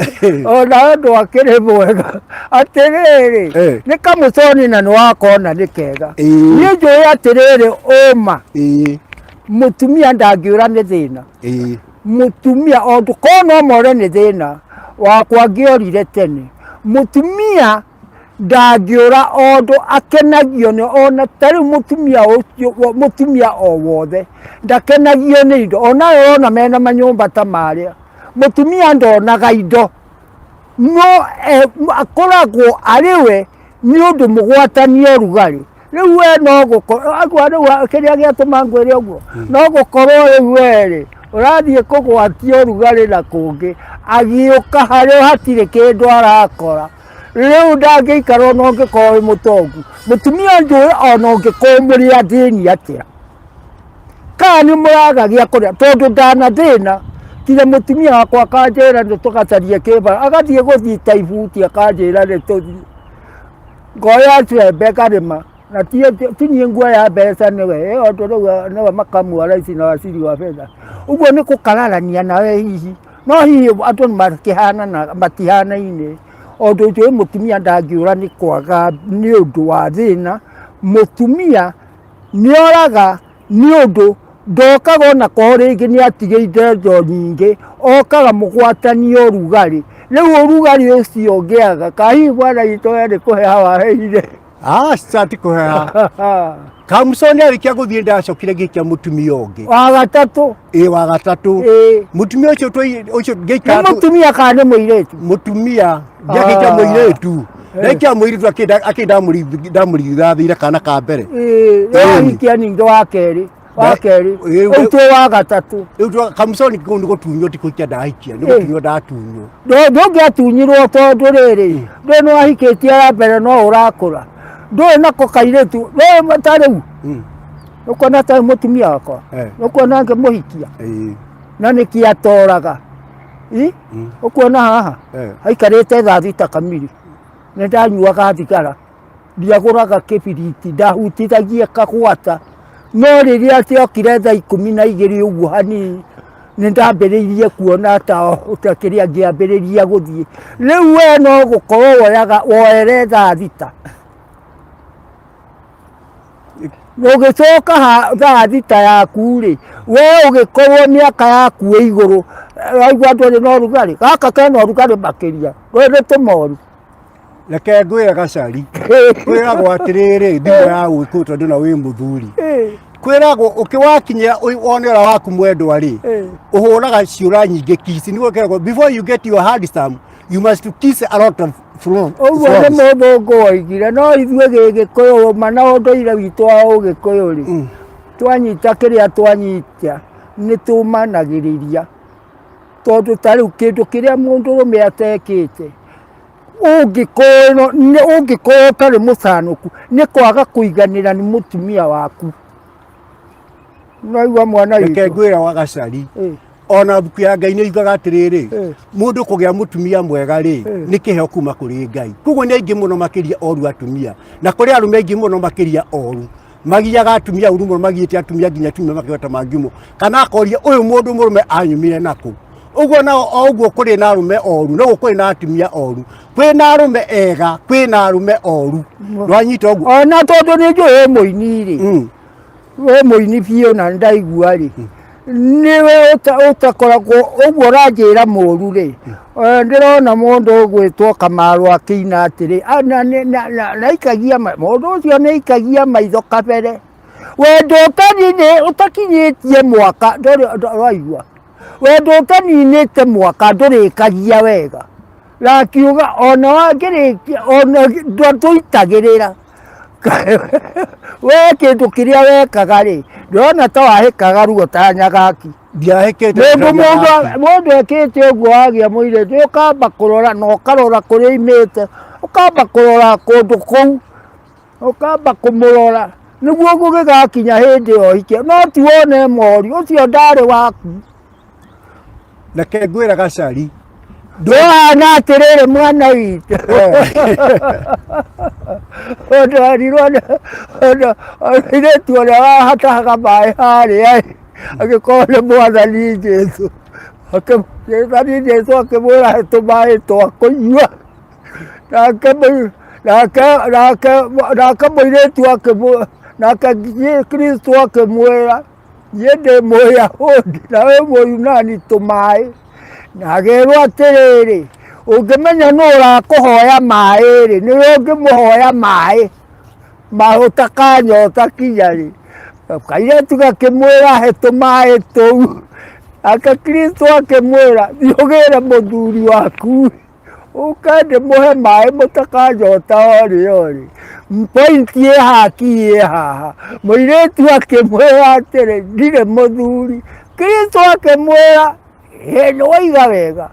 ona andũ akĩrĩ mwega atĩrĩrĩ nĩ kamũconi na nĩ wakona nĩ kega niĩ njũĩ atĩrĩrĩ ũma mũtumia ndangĩũra nĩ thĩna mutumia ondu kono more ni thina wakwa ngiorire tene mutumia ndagiura ondu akenagio ni ona tari mutumia ucio mutumia o wothe ndakenagio ni indo ona ona mena manyumba ta maria mutumia ndonaga indo no akoragwo ariwe ni undu mugwatania rugari riu we no gukorwo agwa kiria giatuma ngwire uguo no gukorwo riu weri urathie kugwatia rugari na kungi agiuka hario hatire kindu arakora riu ndangikara no ngikorwo mutongu mutumia njui ona ngikorwo muri athini atia kana muragagia kuria tondu ndana thina kile mutumia wakwa kanjira tugacarie kiba agathie guthita ibuti akanjira ni tuthi ngoya twembe karima na tinie ngua ya mbeca niwe ondu niwe makamu raisi na wasiri wa fedha uguo ni kukararania nawe hihi no hihi andu makihana na matihana-ini ondu ucio mutumia ndangiura ni kwaga ni undu wa thina mutumia ni oraga ni undu ndokaga ona ko ringi ni atigĩte njo nyingĩ okaga mũgwatanio rugari rĩu rugari ũcio ũngĩaga kahihi bwana witũ we nĩ kũheha waheire sati kuheha Kamsoni arikia guthie ndacokire gikia mutumia ungi wa gatatu wa gatatu mutumia ucio geika mutumia kana muiretu mutumia gikia muiretu Rekia muiritu akida muri thire kana ka mbere ikia ningo wa keri utu wa gatatu Kamsoni kundu gutunyo tikukia ndaikia ni gutunyo ndatunyo ndũngĩatunyirwo tondũ rĩrĩ no ahikitie ya mbere no urakura ndũĩ nako kairetu we matariu ukona ta mutumia wakwa ukona ngemuhikia na nikiatoraga ukona haha aikarite thaa thita kamili nĩ ndanyuaga thigara ndiagũraga kĩbiriti ndahutithagia kagwata no rĩrĩa ciokire thaa 12 ũguo hanini nĩ ndambĩrĩirie kuona ta kĩrĩa ngĩambĩrĩria gũthiĩ rĩu we no gũkorwo woere thaa thita ũgĩcoka thaa thita yaku rĩ we ũgĩkorwo mĩaka yaku ĩ igũrũ waigua ndũrĩ na ũrugarĩ gaka kena ũrugarĩ makĩria rwĩrĩ tũmoru reke ngwĩre Gacari kwĩragwo atĩrĩrĩ thimũ ya gwĩkwo tondũ na wĩ mũthuri kwĩragwo ũkĩwakinyia wone ũrĩa waku mwendwa rĩ ũhũraga ciũra nyingĩ kisi nĩguo kĩragwo before you get your hard stamp you must kiss a lot of from ũguo nĩ mũthũngũ oigire no ithuĩ gĩgĩkũyũ ma na ũndũire witũ wa ũgĩkũyũ rĩ twanyita kĩrĩa twanyita nĩ tũmanagĩrĩria tondũ ta rĩu kĩndũ kĩrĩa mũndũrũme atekĩte ũngĩkorwo ũtarĩ mũcanũku nĩ kwaga kũiganĩra nĩ mũtumia waku naigua mwana witũ reke ngwĩra wa Gacari ona buku ya Ngai nĩ iugaga atĩrĩrĩ mũndũ kũgĩa mũtumia mwega rĩ nĩ kĩheo kuma kũrĩ Ngai koguo nĩ aingĩ mũno makĩria oru atumia na kũrĩ arũme aingĩ mũno makĩria oru magiaga atumia ũru mũno magiĩte atumia nginya tumia makĩhota mangĩmo kana akoria ũyũ mũndũ mũrũme anyumire nakũ uguo na oguo kũrĩ na arũme oru no kũrĩ na atumia oru kwĩ na arũme ega kwĩ na arũme oru nwanyita ũguo ona tondũ nĩ njũĩ mũini rĩ we mũini biũ na ndaigua rĩ niwe utakoragwo ũguo ũranjĩra mũũru rĩ ndĩrona mũndũ ũgwĩtwo Kamarũ akĩina atĩrĩ naikagia mũndũ ũcio nĩaikagia maitho kabere wendo ũtakinyĩtie mwaka ndũraigua wendo ũtaninĩte mwaka ndũrĩkagia wega na akiuga ona wangĩrĩkia ona ndũitagĩrĩra we kĩndũ kĩrĩa wekaga rĩ ndĩrona ta wahĩkaga ruo ta nyagaki ndiahĩkĩte mũndũ ekĩte ũguo wagĩa mũirĩtu ũkamba kũrora na ũkarora kũrĩa imĩte ũkamba kũrora kũndũ kũu ũkamba kũmũrora nĩguo gũgĩgakinya hĩndĩ o hikia no ti wone mori ũcio ndarĩ waku reke ngwĩra Gacari ndũhana atĩrĩrĩ mwana witũ ndwarirwo mũirĩtu ũrĩa wahatahaga maĩ harĩa agĩkorwo nĩ Mwathani Jesũ Mwathani Jesũ akĩmwĩra he tũmaĩ twa kũnyua nake mũirĩtu nake Kristo akĩmwĩra niĩ ndĩ Mũyahudi na wĩ Mũyunani tũmaĩ na agerwo atĩrĩrĩ ũngĩmenya nũ ũrakũhoya maĩ rĩ nĩwe ũngĩmũhoya maĩ ũtakanyota kinya rĩ kairĩtu gakĩmwĩra he tũmaĩ tũu nake Kristo akĩmwĩra thiĩ ũgĩre mũthuri waku ũke ndĩmũhe maĩ mũtakanyota orĩ pointi ĩ haha mũirĩtu akĩmwĩra atĩrĩ ndirĩ mũthuri Kristo akĩmwĩra nĩwaiga wega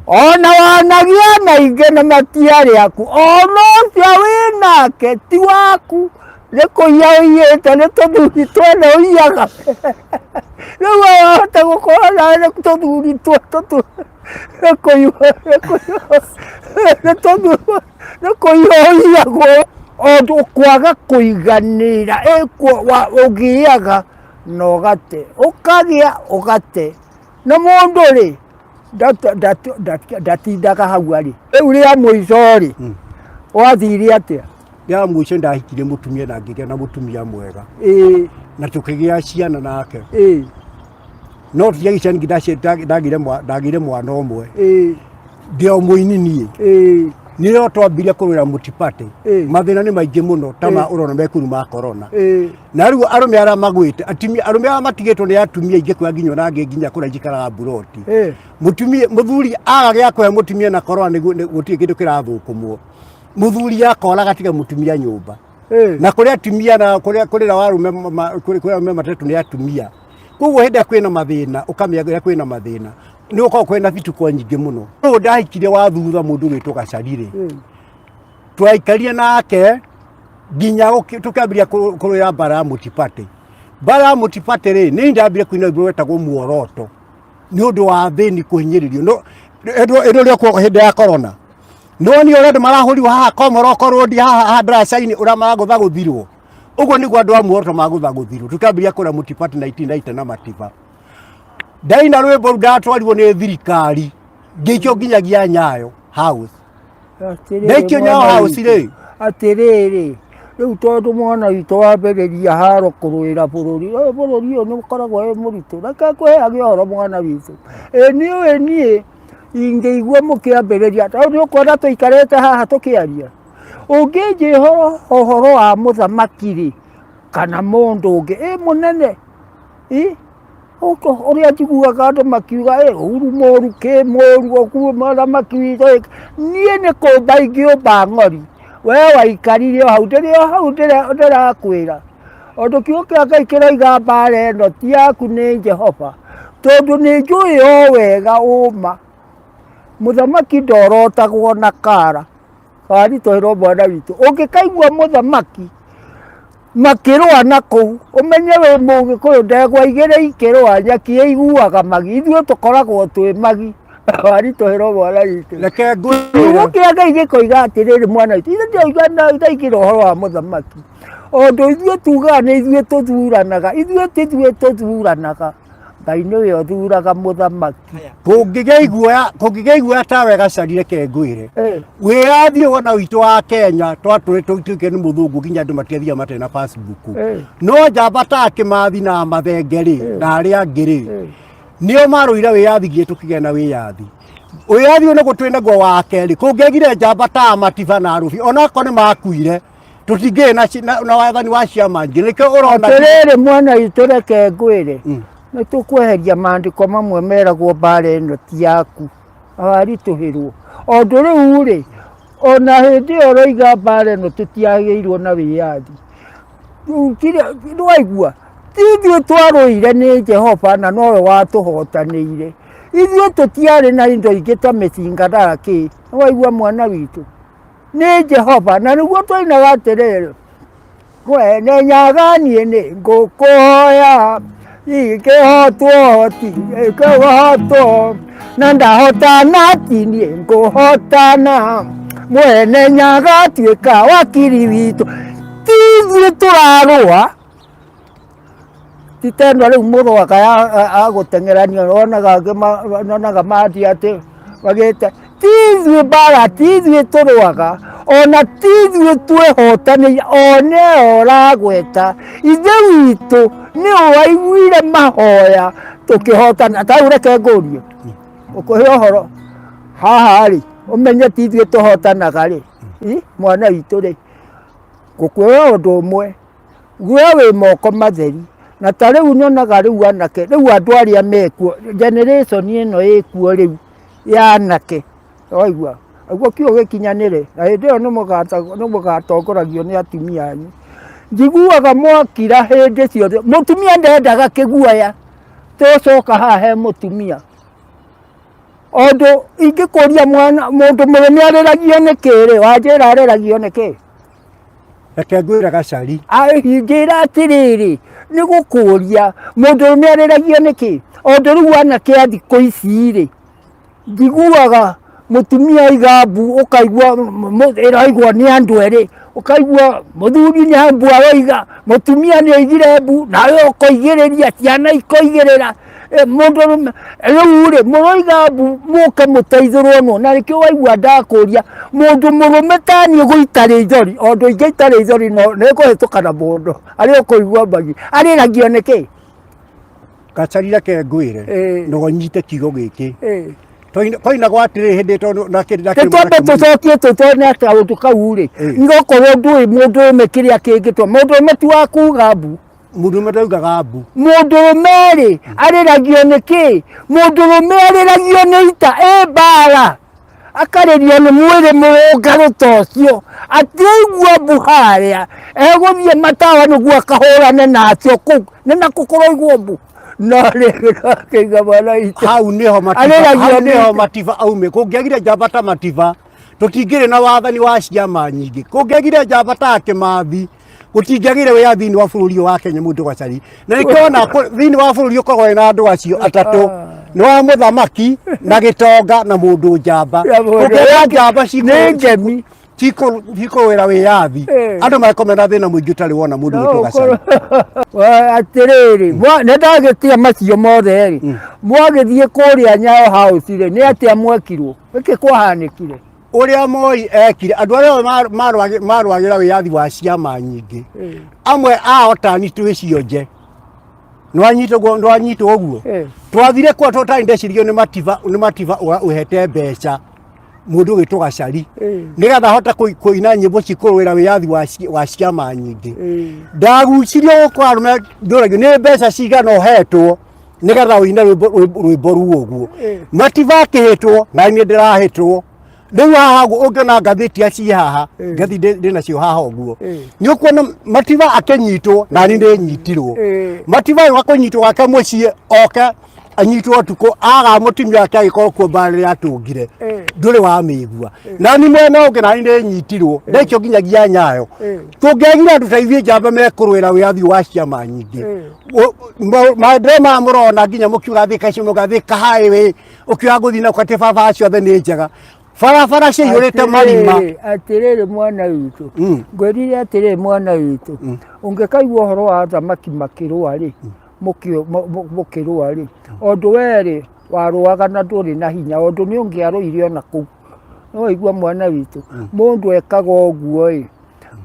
ona wanagĩa maingĩ na matiarĩ aku ona ũcio wĩnake ti waku nĩ kũiya ũiyĩte nĩ tũthuri twene ũiyaga rĩu wahota gũkorwo nawe nĩ tũthuri nĩ kũiya ũiyagwo o kwaga kũiganĩra ũgĩaga na ũgate ũkagĩa ũgate na mũndũ rĩ ndatindaga hau arĩ rĩu rĩa mũico rĩ wathire atĩa rĩa mũico ndahikire mũtumia na ngĩgĩa na mũtumia mwega na tũkĩgĩa ciana nake no tiagĩ ciana ndagĩire mwana ũmwe ndĩ o mũini niĩ nĩrĩo twambirie kũrũĩra mũtipatĩ mathĩna nĩ maingĩ mũno ta ũrona mekuru ma korona na rĩu arũme arĩa magwĩte arũme arĩa matigĩtwo nĩ atumia aingĩ kwa nginya ona angĩ nginya kũrĩa njikaraga buroti mũthuri agagĩa kũhe mũtumia na korona gũtirĩ kĩndũ kĩrathũkũmwo mũthuri akoraga tiga mũtumia nyũmba na kũrĩ atumia na kũrĩ arũme matatũ nĩ atumia koguo hĩndĩ kwĩna mathĩna ũkamenya kwĩna mathĩna nĩ ũkoragwo kwĩna bituko nyingĩ mũno ũyũ ndahikire wa thutha mũndũ wĩtwo Gacari rĩ twaikarire nake nginya tũkĩambĩrĩria kũrũĩra mbara ya mũtipatĩ rĩ nĩ ndambire kũina rwĩmbo rwetagwo muoroto nĩ ũndũ wa thĩni kũhinyĩrĩrio ĩno rĩokwo hĩndĩ ya korona nĩwoni ũrĩa andũ marahũrirwo haha Komoroko road haha ndaraca-inĩ ũrĩa maragũtha gũthirwo ũguo nĩguo andũ a muoroto magũtha gũthirwo tũkĩambĩrĩria kũrĩa mũtipatĩ 1990 na matiba ndaina rwĩmbo rũ ndatwarirwo nĩ thirikari ngĩikio nginyagia Nyayo house ndaikio Nyayo house rĩ atĩrĩrĩ rĩu tondũ mwana witũ wambĩrĩria haro kũrũĩra bũrũri ũyũ nĩ ũkoragwo wĩ mũritũ reke ngũheage ũhoro mwana witũ nĩũĩ niĩ ingĩigua mũkĩambĩrĩria tondũ nĩ ũkwenda tũikarĩte haha tũkĩaria ũngĩnjĩra ũhoro wa mũthamaki rĩ kana mũndũ ũngĩ mũnene ũrĩa njiguaga andũ makiuga ũru mũru kĩ mũru ũguo mũthamaki witũ niĩ nĩ kũmba ingĩũmba ng'ori we waikarire o hau ndĩrakwĩra ũndũ kiugo kĩa Ngai kĩroiga mbara ĩno ti yaku nĩ Jehova tondũ nĩ njũĩ o wega ũma mũthamaki ndorotagwo na kara karitũhĩrwo mwana witũ ũngĩkaigua mũthamaki makĩrũa na kũu ũmenye wĩ Mũgĩkũyũ ndegwa igĩrĩ ikĩrũa nyaki ĩiguaga magi ithuĩ tũkoragwo twĩ magi waritũhĩrwo mwana witũ reke kiugo kĩa Ngai gĩkoiga atĩrĩrĩ mwana witũ ithuĩ ndaigire ũhoro wa mũthamaki ũndũ ithuĩ tugaga nĩ ithuĩ tũthuranaga Ngai nĩwe ũthuraga mũthamaki. Kũngĩgeigua tawe gacarire kengwĩre wĩyathi wona witũ wa Kenya twatũĩke nĩ mũthũngũ nginya andũ matiathiaga matena Facebook no njamba ta Kĩmathi na Mathenge na arĩa angĩ nĩo marũire wĩyathi nginya tũkĩgĩa na wĩyathi. Wĩyathi ũyũ nĩguo twĩnaguo wa kerĩ. Kũngĩagire njamba ta Matiba na Rũbi onakorwo nĩ makuire tũtingĩrĩ na wathani wa ciama ingĩ. Nĩkĩo ũrona atĩrĩrĩ mwana witũ reke ngwĩre nĩ tũkweheria maandĩko mamwe meragwo mbara ĩno ti yaku aritũhĩrwo ondũ rĩu rĩ ona hĩndĩ ĩyo ũroiga mbara ĩno tũtiagĩirwo na wĩyathi. Ndwaigua ti ithuĩ twarũire nĩ Jehova na nowe watũhotanĩire. Ithuĩ tũtiarĩ na indo ingĩ ta mĩcinga na kĩ. Waigua mwana witũ nĩ Jehova na nĩguo twainaga atĩrĩrĩ mwene nyaga niĩ nĩ ngũkũhoya ikĩhotwo ikĩhotwo na ndahotana ti niĩ ngũhotana mwene nyaga tuĩka wakiri witũ. Ti ithuĩ tũrarũa ti teno rĩu mũthwaka agũteng'erania wonaga mathi atĩ magĩte ti ithuĩ mbara ti ithuĩ tũrũaga ona ti ithuĩ twĩhotanĩire one ũragweta ithe witũ nĩ waiguire mahoya tũkĩhotana. Ta rĩu reke ngũrie ũkũhe ũhoro haha rĩ ũmenye ti ithuĩ tũhotanaga rĩ mwana witũ rĩ ngũkwĩra ũndũ ũmwe guoya wĩ moko matheri na ta rĩu nyonaga rĩu anake rĩu andũ arĩa mekuo generation ĩno ĩkuo rĩu ya anake. Waigua aguo kiugo gĩkinyanĩre na hĩndĩ ĩyo nĩ mũgatongoragio nĩ atumia anyu. Njiguaga mwakira hĩndĩ ciothe mũtumia ndendaga kĩguoya tũcoka haha he mũtumia ondũ ingĩkũria mwana mũndũ mũrũme areragio nĩ kĩrĩ wanjĩra areragio nĩ kĩ. Reke ngwĩre gacari njĩra atĩrĩrĩ nĩ gũkũria mũndũ ũrũme areragio nĩ kĩ ondũ rĩu anake a thikũ ici rĩ njiguaga mũtumia igambu ũkaigua ĩraigwo nĩ andũ erĩ ũkaigua mũthuri nĩ ambu aroiga mũtumia nĩ oigire mbu nawe ũkoigĩrĩria ciana ikoigĩrĩra mũndũ rĩu rĩ mũroiga mbu mũke mũteithũrwo no na rĩkĩo waigua ndakũria mũndũ mũrũme ta niĩ gũitarĩ ithori ondũ ingĩ itarĩ ithori no nĩkũhĩtũka na mũndũ arĩa ũkũigua mbagi arĩragio nĩ kĩ. Gacari reke ngwĩre no nyite kiugo gĩkĩ koinagwo atĩrĩ hĩndĩ tondũ twambe tũcokie tũtone kaũndũ kau rĩ nĩgũkorwo ndũĩ mũndũ ũrũme kĩrĩa kĩngĩtwa mũndũ ũrũme ti wa kuga mbu mũndũ ũrũme ndaugaga mbu mũndũ ũrũme rĩ arĩragio nĩ kĩ mũndũ ũrũme arĩragio nĩ ita mbara akarĩrio nĩ mwĩrĩ mũrũngarũ ta ũcio atĩigua mbu harĩa egũthiĩ matawa nĩguo akahũrane nacio kũu nĩ nakũ kũroigwo mbu no rĩkĩiga mwana itũ hau nĩho Matiba aume. Kũngĩagire njamba ta Matiba tũtingĩrĩ na wathani wa ciama nyingĩ. Kũngĩagire njamba ta Kĩmathi gũtingĩagire wĩyathi thĩinĩ wa bũrũri wa Kenya mũndũ gacari na nĩkĩona thĩinĩ wa bũrũri ũkoragwo na andũ acio atatũ nĩ wa mũthamaki na gĩtonga na mũndũ njamba. Kũngĩagire njamba nĩ ngemi cikũrũĩra wĩyathi andũ makomena thĩna mũingĩ ũtarĩ wona mũndũ wĩtwo gacari. Atĩrĩrĩ nĩ ndagĩtia macio mothe rĩ mwagĩthiĩ kũrĩa Nyayo House rĩ nĩ atĩa mwekirwo gĩkĩ kwahanĩkire ũrĩa Moi ekire andũ arĩa marũagĩra wĩyathi wa ciama nyingĩ amwe ao tani twĩcionje nĩwanyitwo ũguo twathire kwa tũtarĩ ndecirio nĩ Matiba ũhete mbeca mũndũ wĩtwo gacari nĩgetha ahota kũina nyĩmbo cikũrũĩra wĩyathi wa ciama nyingĩ. Ndagucirio gũkũ arũme ndũragio nĩ mbeca cigana ũhetwo nĩgetha ũine rwĩmbo rũu ũguo. Matiba akĩhĩtwo na niĩ ndĩrahĩtwo rĩu haha ũngĩona ngathĩti aciĩ haha ngathi ndĩnacio haha ũguo nĩ ũkuona Matiba akĩnyitwo na niĩ nĩnyitirwo. Matiba akũnyitwo gwake mũciĩ oke anyitwo tuko aga mũtumia wake agĩkorwo kuo mbara rĩrĩa atũngire ndũrĩ wamĩigua na niĩ mwena ũngĩ na niĩ nĩnyitirwo ndekio nginyagia Nyayo. Tũngĩagire andũ ta ithuĩ njamba mekũrũĩra wĩyathi wa ciama nyingĩ maendeleo maya mũrona nginya mũkiuga thika icio mũgathĩka highway ũkiuga gũthiĩ na kwatĩ barabara ciothe nĩ njega barabara ciaihũrĩte marima. Atĩrĩrĩ mwana witũ ngwĩrire atĩrĩrĩ mwana witũ ũngĩkaigua ũhoro wa athamaki makĩrũa rĩ mukirua ri ondu weri warũaga na ndũrĩ na hinya ondu nĩ ũngĩarũire ona kũu no igua mwana witũ mũndũ ekaga ũguo ĩ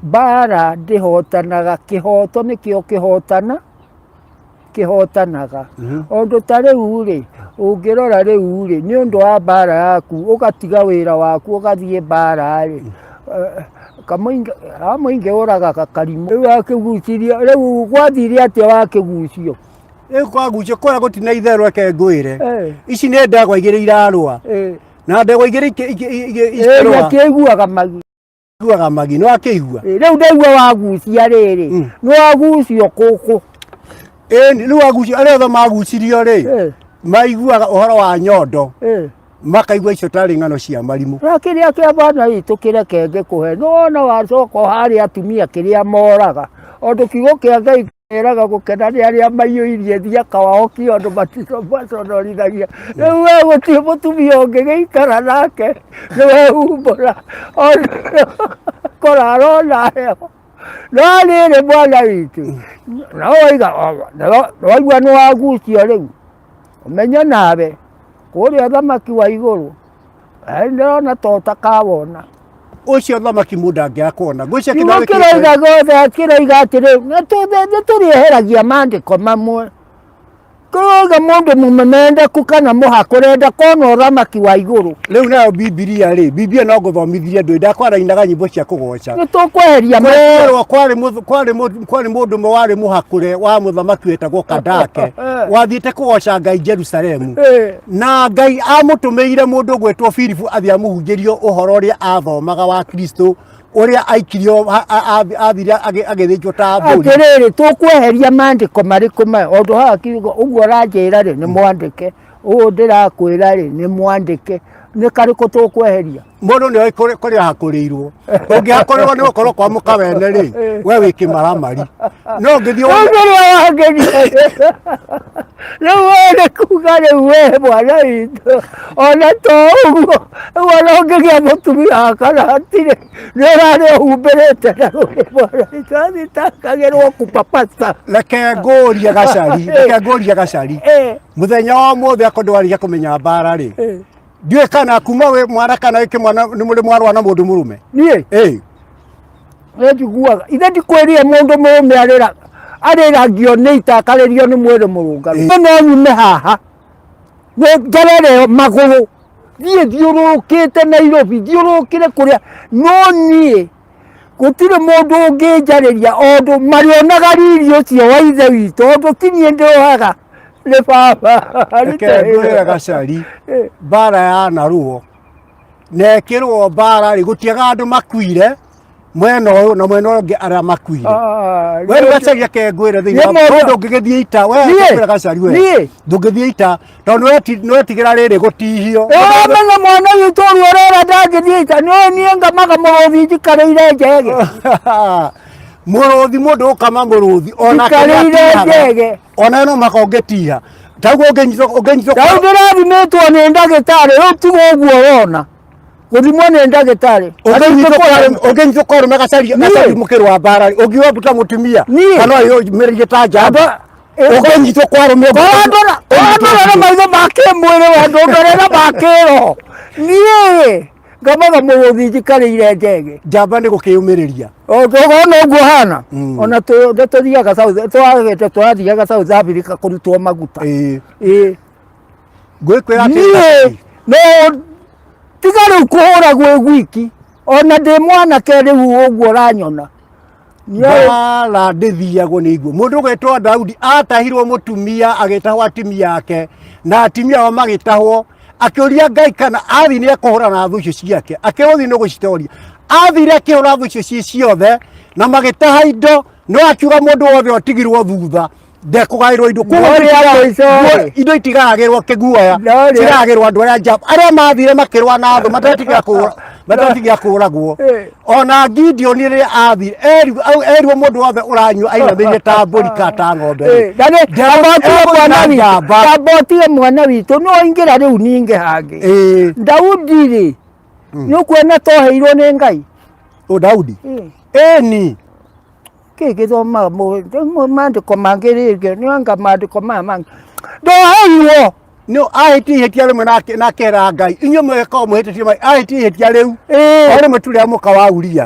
mbara ndĩhotanaga kĩhoto nĩkĩo kĩhotanaga ondu ta rĩu rĩ ũngĩrora rĩu rĩ nĩ ũndũ wa mbara yaku ũgatiga wĩra waku ũgathiĩ mbara rĩ kamũingĩ ũragaga karimũ rĩu akĩgucirio rĩu gwathire atĩa wakĩgucio kwagucio kora gũtina itherũ reke ngwĩre ici nĩ ndegwa igĩrĩ irarũa na ndegwa igĩrĩ akĩiguaga magi nĩ wakĩigua rĩu ndaigua wagucia rĩrĩ nĩ wagucio kũkũ rĩu wagucio arĩa othe magucirio rĩ maiguaga ũhoro wa nyondo makaigua icio tarĩ ng'ano cia marimũ kĩrĩa kĩa bana witũ kĩreke ngĩkũhe nona wacoka harĩa atumia kĩrĩa moraga ondu kiugo kĩa Ngai eraga gũkena nĩ arĩa maiyũirie thiaka wao kĩondo maconorithagia rĩu we gũtirĩ mũtumia ũngĩgĩikara nake nĩwe humbũra kora arona heho no rĩrĩ mwana witũ waigua nĩ wagucio rĩu ũmenye nawe kũrĩa thamaki wa igũrũ ndĩrona to ũtakawona ũcio thamaki mũndũ angĩakuona gwĩcia kĩroiga gothe kĩroiga atĩrĩ nĩtũrĩeheragia maandĩko mamwe kĩroiga mũndũ mũmemendeku kana mũhakũrenda kona ũthamaki wa igũrũ rĩu nayo Bibilia rĩ Biblia no ngũthomithia ndũĩ ndakwarainaga nyĩmbo cia kũgoca nĩtũkweheria kwarĩ mũndũ ũmwe warĩ mũhakũre wa mũthamaki wetagwo Kandake wathiĩte kũgoca Ngai Jerusalemu na Ngai amũtũmĩire mũndũ gwetwo Filipu athiĩ amũhunjĩrio ũhoro ũrĩa athomaga wa Kristo ũrĩa aikirio athire agĩthĩnjwo ta mbũri atĩrĩrĩ tũkweheria maandĩko marĩkũ maya ondũ haha kiugo ũguo ũranjĩra rĩ nĩ mwandĩke ũũ ndĩrakwĩra rĩ nĩ mwandĩke nĩ karĩkũ tũkweheria mũndũ nĩ oĩ kũrĩa hakũrĩirwo ũngĩhakũrĩrwo nĩ gũkorwo kwa mũkawene rĩ we wĩ kĩmaramari no ngĩthiĩ rĩu wene kuga rĩu we mwana witũ ona to ũguo ona ũngĩgĩa mũtumia wakana hatirĩ nĩ ũrarĩ ũhumbĩrĩte na rũrĩ mwana witũ athitangagĩrwo kupapasa reke ngũrie gacari mũthenya wa ũmũthĩ akorwo ndwarĩkia kũmenya mbara rĩ ndiũĩ kana kuma wĩ mwana kana wĩ kĩmwana nĩ mũrĩ mwarũa na mũndũ mũrũme niĩ njiguaga ithe ndikwĩrire mũndũ mũrũme arĩragio nĩ ita akarĩrio nĩ mwĩrĩ mũrũngarũ no nyume haha ngerere magũrũ thiĩ thiũrũrũkĩte Nairobi thiũrũrũkĩre kũrĩa no niĩ gũtirĩ mũndũ ũngĩnjarĩria ondũ marĩonaga riri ũcio wa ithe witũ ondũ ti niĩ ndĩrohaga nĩ baba reke ngwĩre gacari mbara yanarũo na ĩkĩrwo mbara rĩ gũtiaga andũ makuire mwena ũyũ na mwena ũngĩ arĩa makuire we gacari reke ngwĩre thĩinĩ wa mũndũ ũngĩgĩthiĩ ita we ngwĩre gacari we ndũngĩthiĩ ita tondũ nĩwetigĩra rĩrĩ gũtihio ũramenya mwana witũ ũrĩa ũrera ndangĩthiĩ ita nĩũĩ niĩ ngamaga mũrũthi njikarĩire njege mũrũthi mũndũ ũkama mũrũthi ona njege ona no maka ũngĩtiha taguo ũngĩnyitwo rĩu ndĩrathimĩtwo nĩ ndagĩtarĩ rĩu tiga ũguo wona gũthimwo nĩ ndagĩtarĩ ũngĩnyitwo kũrũme gacari mũkĩrũ wa mbara ũngiuga mbuta mũtumia kana mĩrĩgĩ ta njamba ũngĩnyitwo kwarũme kwarandora maitho ma kĩmwĩrĩ wa ndũngerera ma kĩroho niĩ ngamaga mũrũthi njikarĩire njege njamba nĩ gũkĩyũmĩrĩria ona ũguo hana ona tũthiaga twathiaga South Africa kũrutwo maguta ngwĩkwĩra niĩ no tiga rĩu kũhũra gwĩ gwiki ona ndĩ mwanake rĩu ũguo ũranyona mbara ndĩthiagwo nĩ iguo mũndũ ũgwĩtwo Daudi atahirwo mũtumia agĩtahwo atimia yake na atimia ao magĩtahwo akĩũria Ngai kana athi nĩ ekũhũra na thũ icio ciake akĩũthi nĩ gũcitoria athire akĩhũra thũ icio ciĩ ciothe na magĩtaha indo no akiuga mũndũ wothe ũtigirwo thutha ndekũgaĩrwo indo indo itigaragĩrwo kĩguoya ciragĩrwo andũ arĩa njamba arĩa mathire makĩrũa na thũ matatigia kũragwo ona Gideon rĩrĩa athire erirwo mũndũ wothe ũranyua ainamĩrĩe ta mbũri ka ta ng'ombe ndambotire mwana witũ no ingĩra rĩu ningĩ hangĩ Daudi rĩ nĩ ũkuona toheirwo nĩ Ngai Daudi ĩni gĩthoma mandĩko mangĩ rĩngĩ nĩanga mandĩko maya mangĩ ndoheirwo no ahĩtie ihĩtia rĩmwe na kera Ngai inyuĩ mwĩkao mũhĩtĩtie mai ahĩtie ihĩtia rĩu o rĩmwe tu rĩa mũka wa uria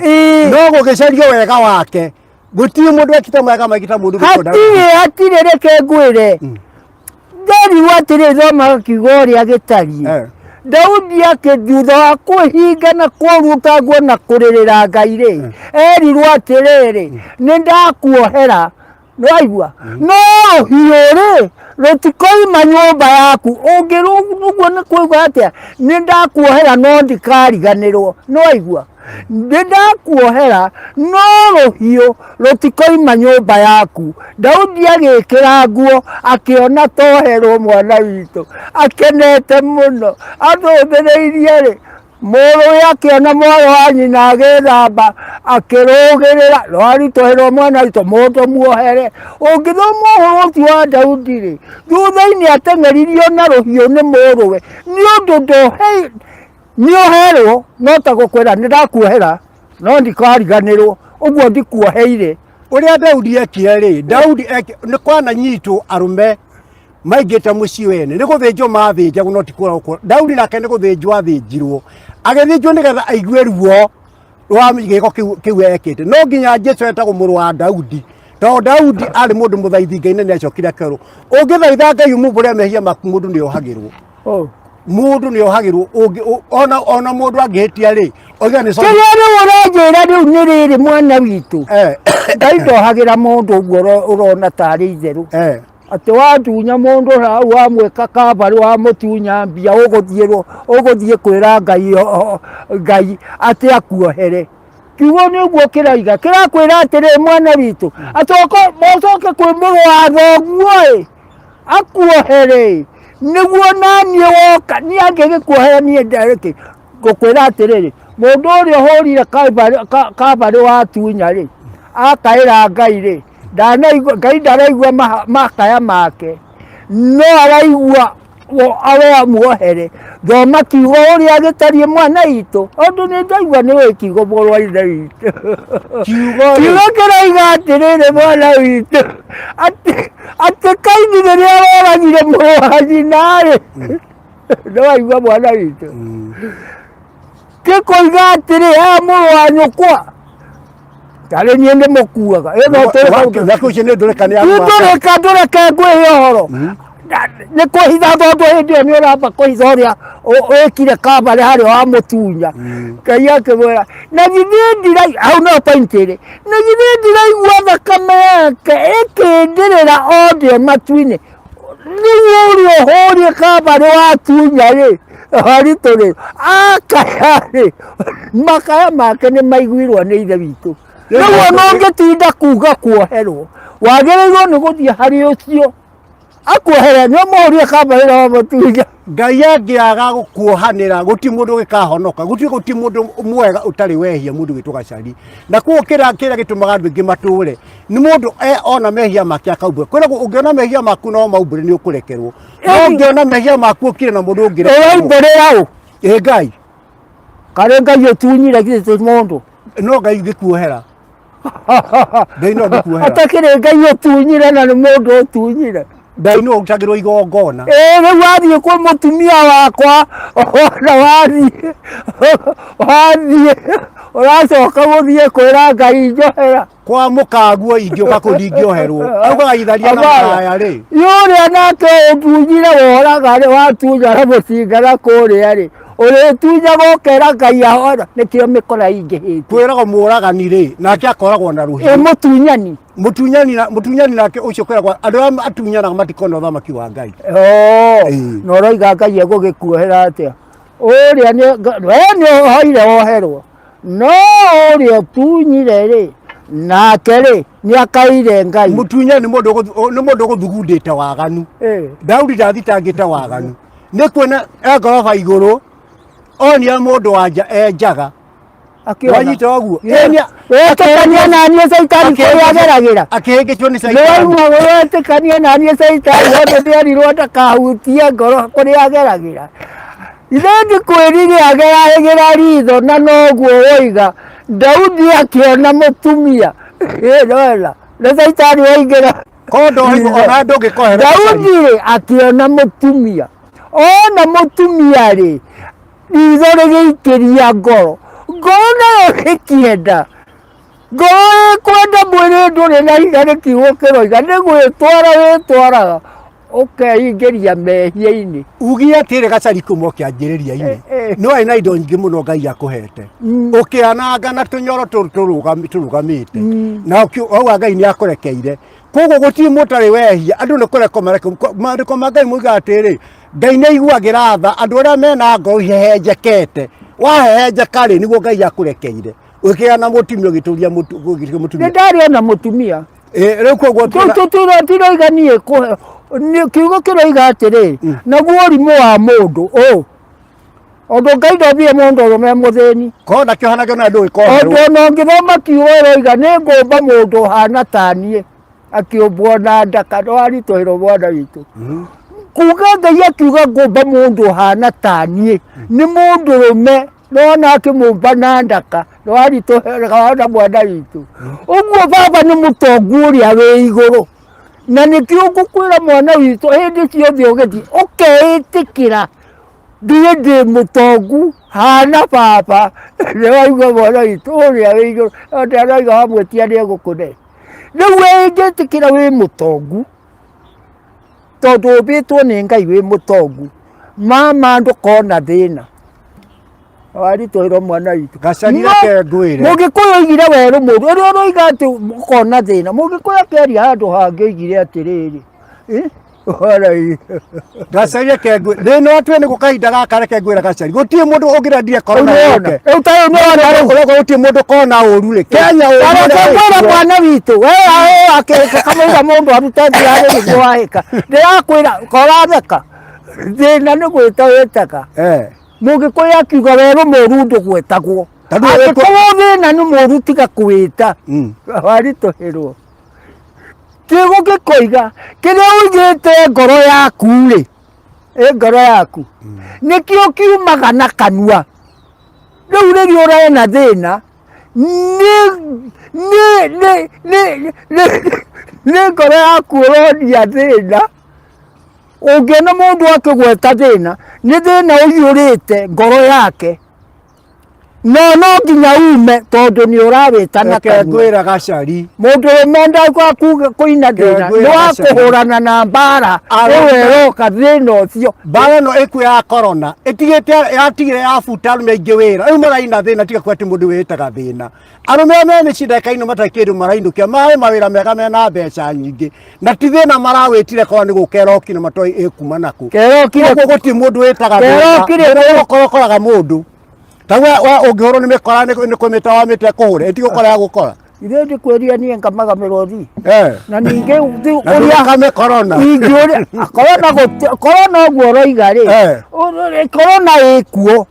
no gũgĩcario wega wake gũtirĩ mũndũ ekĩte mwega maingĩ ta mũndũ hatirĩ reke ngwĩre nderirwo atĩrĩ thoma kiugo ũrĩa gĩtariĩ Daudi thutha wa kwĩhinga na kũruta nguo na kũrĩrĩra Ngai rĩ erirwo atĩrĩrĩ nĩ ndakuohera Nĩwaigua no rũhiũ rĩ rũtikoima nyũmba yaku ũguo nĩ kuuga atĩa nĩ ndakuohera no ndikariganĩrwo Nĩwaigua nĩ ndakuohera no rũhiũ rũtikoima nyũmba yaku Daudi agĩkĩra nguo akĩona toherwo mwana witũ akenete mũno athũthĩrĩirie rĩ mũrũwe akĩona mwarĩ wa nyina agĩthamba akĩrũgĩrĩra rwaritoherwo mwana witũ mũndũ muohere ũngĩthoma ũhoro ũcio wa Daudi rĩ thutha-inĩ ateng'eririo na rũhiũ nĩ mũrũwe nĩ ũndũ nĩoherwo no ta gũkwĩra nĩ ndakuohera no ndikariganĩrwo ũguo ndikuoheire ũrĩa Daudi ekire rĩ Daudi nĩ kwananyitwo arũme maingĩte mũciĩ wene nĩ gũthĩnjwo mathĩnjagwo no ti kũra Daudi nake nĩ gũthĩnjwo athĩnjirwo agĩthĩnjwo nĩgetha aigue ruo rwa gĩko kĩu ekĩte no nginya Jesũ etagwo mũrũ wa Daudi tondũ Daudi arĩ mũndũ mũthaithi Ngai na nĩacokire kerwo ũngĩthaitha Ngai ũmũmbũre mehia maku mũndũ nĩohagĩrwo mũndũ nĩohagĩrwo ona mũndũ angĩhĩtia rĩ oiga nĩ kĩrĩa rĩu ũranjĩra rĩu nĩ rĩrĩ mwana witũ Ngai ndohagĩra mũndũ ũguo ũrona tarĩ itherũ atĩ watunya mũndũ hau wamwĩka kabarĩ wamũtunya mbia ũgũthiĩ kwĩra Ngai atĩ akuohere kiugo nĩguo kĩrakwĩra atĩrĩ mwana witũ acoke kwĩ mũrũ wa thoguo akuohere nĩguo naniĩ woka niĩ angĩgĩkuohera niĩ ndarĩkĩ ngũkwĩra atĩrĩrĩ mũndũ ũrĩa ũhũrire kabarĩ watunya rĩ akaĩra Ngai rĩ Ngai ndaraigua makaya make no araigua awe muohere thoma kiugo ũrĩa gĩtariĩ mwana witũ ũndũ nĩ ndaigua nĩ wĩ kiugo mũrũ wa ithe witũ kiugo kĩroiga atĩrĩrĩ mwana witũ atĩ Kaini rĩrĩa woragire mũrũ wa nyina rĩ nĩwaigua mwana witũ gĩkoiga atĩrĩ mũrũ wa nyũkwa tarĩ niĩ ndĩmũkuaga ndũreke ngwĩhe ũhoro nĩ kũhitha tondũ hĩndĩ ĩyo nĩ ũramba kũhitha ũrĩa wĩkire kabarĩ harĩa wamũtunya Ngai akĩmwĩra na githĩ hau no point ĩrĩ na githĩ ndiraigua thakame yake ĩkĩndĩrĩra o ndĩ matu-inĩ rĩu ũrĩa ũhũrie kabarĩ watunya rĩ haritũ rĩ akaya rĩ makaya make nĩ maiguirwo nĩ ithe witũ rĩu ona ũngĩtinda kuuga kuoherwo wagĩrĩirwo nĩ gũthiĩ harĩ ũcio akuohere nĩ ũmũhũrie kabarĩ wa mũtunya Ngai angĩaga gũkuohanĩra gũtirĩ mũndũ gĩkahonoka gũtirĩ mũndũ mwega ũtarĩ wehia mũndũ wĩtwo Gacari na kuo kĩrĩa gĩtũmaga andũ aingĩ matũre nĩ mũndũ ona mehia make akaumbũra kwĩragwo ũngĩona mehia maku no maumbũre nĩ ũkũrekerwo no ũngĩona mehia maku ũkire na mũndũ ũngĩrekerwo Ngai karĩ Ngai ũtunyire githĩ mũndũ no Ngai ngĩkuohera Ngai no ngĩkuohera atakĩrĩ Ngai ũtunyire na nĩ mũndũ ũtunyire Ngai no ũrutagĩrwo igongona rĩu wathiĩ kwĩ mũtumia wakwa ona wathiĩ ũracoka gũthiĩ kwĩra Ngai njohera kwa mũkaguo ingĩũka kũndingĩoherwo augaga itharia na maraya rĩ yũrĩa nake ũtunyire woraga rĩ watunya na mũcinga na kũrĩa rĩ ũrĩtunyaga ũkera Ngai ahora nĩkĩo mĩkora ingĩhĩte kwĩragwo mũragani rĩ nake akoragwo na rũhiũ mũtunyani nake ũcio kwĩragwo andũ arĩa atunyanaga matikona ũthamaki wa Ngai na ũroiga Ngai egũgĩkuohera atĩa ũrĩa nĩ ũhoire woherwo no ũrĩa ũtunyire rĩ nake rĩ nĩ akaire Ngai mũtunyani nĩ mũndũ ũgũthugundĩte waganu Daudi ndathitangĩte waganu nĩ kuona ngoroba igũrũ onia mũndũ wanja enjaga wanyita waguo wetĩkania na niĩ caitani kũrĩa ageragĩra akĩhĩngĩtwo nĩ caitani wetĩkania na niĩ caitani wothe ndĩerirwo ndakahutie ngoro kũrĩa ageragĩra ithe ndikwĩrire ageragĩra ritho na noguo woiga Daudi akĩona mũtumia Ndona na saitani waingĩra kondo ona ndũngĩkohera Daudi akĩona mũtumia ona mũtumia rĩ ritho rĩgĩikĩria ngoro nayo rĩkĩenda ngoro kwenda mwĩrĩ ndũrĩ na hinya rĩkiugo kĩroiga nĩ gwĩtwara wĩtwaraga ũkeingĩria mehia-inĩ ugia atĩrĩ Gacari kuma ũkĩanjĩrĩria-inĩ no arĩ na indo nyingĩ mũno Ngai akũhete ũkĩananga na tũnyoro tũrũgamĩte na auga Ngai nĩ akũrekeire koguo gũtirĩ mũtarĩ wehia andũ nĩ kũreka maandĩko ma Ngai moiga atĩrĩ Ngai nĩ aiguagĩra tha andũ arĩa mena ngoro ihehenjekete wahehenjeka rĩ nĩguo Ngai akũrekeire ũkĩana mũtumia ũgĩtũria mũtumia nĩ ndarĩ ona mũtumia rĩu koguo tiroiga niĩ kũhe kiugo kĩroiga atĩrĩ naguo ũrimũ wa mũndũ ũndũ Ngai ndombire mũndũ ũrũme mũthĩni korwo ndakĩohanagio na ndũgĩkorwo ũndũ ona ũngĩthoma kiugo ĩroiga nĩ ngũmba mũndũ ũhana ta niĩ akĩũmbwo na ndaka ndwaritũhĩrwo mwana witũ kuga Ngai akiuga ngũmba mũndũ ũhana ta niĩ nĩ mũndũrũme nona akĩmũmba na ndaka ndwaritũhĩrwo mwana witũ ũguo baba nĩ mũtongu ũrĩa wĩ igũrũ na nĩkĩo ngũkwĩra mwana witũ hĩndĩ ciothe ũgĩthiĩ ũkeĩtĩkĩra ndĩ mũtongu hana baba nĩwaigua mwana witũ ũrĩa wĩ igũrũ othe aroiga wamwĩtia nĩ egũkũne rĩu wĩngĩtĩkĩra wĩ mũtongu tondũ ũmbĩtwo nĩ Ngai wĩ mũtongu mama ndũkona thĩna waritũhĩrwo mwana witũ Gacari reke ngwĩre mũgĩkũyũ oigire werũ mũndũ ũrĩa ũroiga atĩ ũkona thĩna mũgĩkũyũ akĩaria handũ hangĩ oigire atĩrĩrĩ Gacari reke ngwĩre thĩna atue nĩ gũkahinda gaka reke ngwĩre Gacari gũtirĩ mũndũ ũngĩrendire korona yake rĩu ta rĩu nĩwona gũtirĩ mũndũ korona ũru rĩ Kenya ũrĩkwĩra mwana witũ akĩrĩka kamũiga mũndũ arute thirarĩ nĩguo wahĩka ndĩrakwĩra koratheka thĩna nĩ gwĩta wĩtaka mũgĩkũyũ akiuga werũ mũru ndũgwĩtagwo angĩkorwo thĩna nĩ mũru tiga kwĩta waritũhĩrwo kiugo gĩkoiga kĩrĩa ũigĩte ngoro yaku rĩ ngoro yaku nĩkĩo kiumaga na kanua rĩu rĩrĩa ũrena thĩna nĩ ngoro yaku ũronia thĩna ũngĩona mũndũ akĩgweta thĩna nĩ thĩna ũiyũrĩte ngoro yake no nginya ume tondũ nĩ ũrawĩta na kanua ngwĩra Gacari mũndũ ũmenda kũina thĩna nĩ wa kũhũrana na mbara ũweroka thĩna ũcio mbara ĩno ĩkuo ya korona ĩtigĩte yatigire yabuta arũme aingĩ wĩra rĩu maraina thĩna tiga kwati mũndũ wĩtaga thĩna arũme me mĩcindaka-inĩ matarĩ kĩndũ marainũkia marĩ mawĩra mega mena mbeca nyingĩ na ti thĩna marawĩtire korwo nĩ gũkerokire matoĩ ĩkuma nakũ koguo gũtirĩ mũndũ wĩtaga thĩna ũkoraga mũndũ tawe ũngĩhũrwo nĩ mĩkora nĩ kũmĩta wa mĩte kũhũre ĩtigũkora ya gũkora ithe ndĩkwĩria niĩ ngamaga mĩrothi na ningĩ ũrĩa korona korona ũguo ũroiga rĩ korona ĩkuo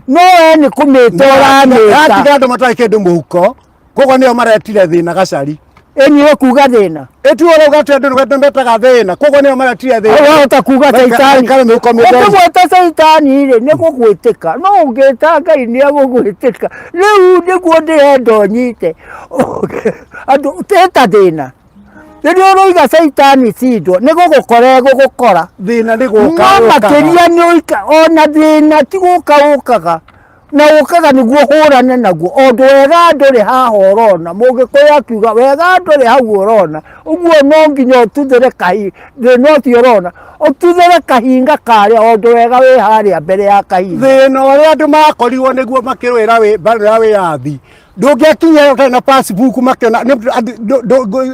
no we nĩ kũmĩta ũramĩta yatiga andũ matarĩ kĩndũ mũhuko koguo nĩo maretire thĩna Gacari ĩni kuga thĩna ĩtuo rauga atĩ andũ nĩmetaga thĩna koguo nĩo maretire thĩna wahota kuga caitani ũkĩgwĩta caitani rĩ nĩ gũgwĩtĩka no ũngĩta Ngai nĩ agũgwĩtĩka rĩu nĩguo ndĩrenda ũnyite andũ teta thĩna rĩrĩa ũroiga caitani cindwo nĩ gũgũkora egũgũkora thĩna nĩ gũka no makĩria nĩ ona thĩna ti gũka ũkaga na ũkaga nĩguo hũrane naguo ondũ wega ndũrĩ haha ũrona mũgĩkũyũ akiuga wega ndũrĩ hau ũrona ũguo no nginya ũtuthĩre thĩna ũcio ũrona ũtuthĩre kahinga karĩa ondũ wega wĩ harĩa mbere ya kahinga thĩna ũrĩa andũ makorirwo nĩguo makĩrũĩra wĩyathi ndũngĩakinya ũtarĩ na passport makĩona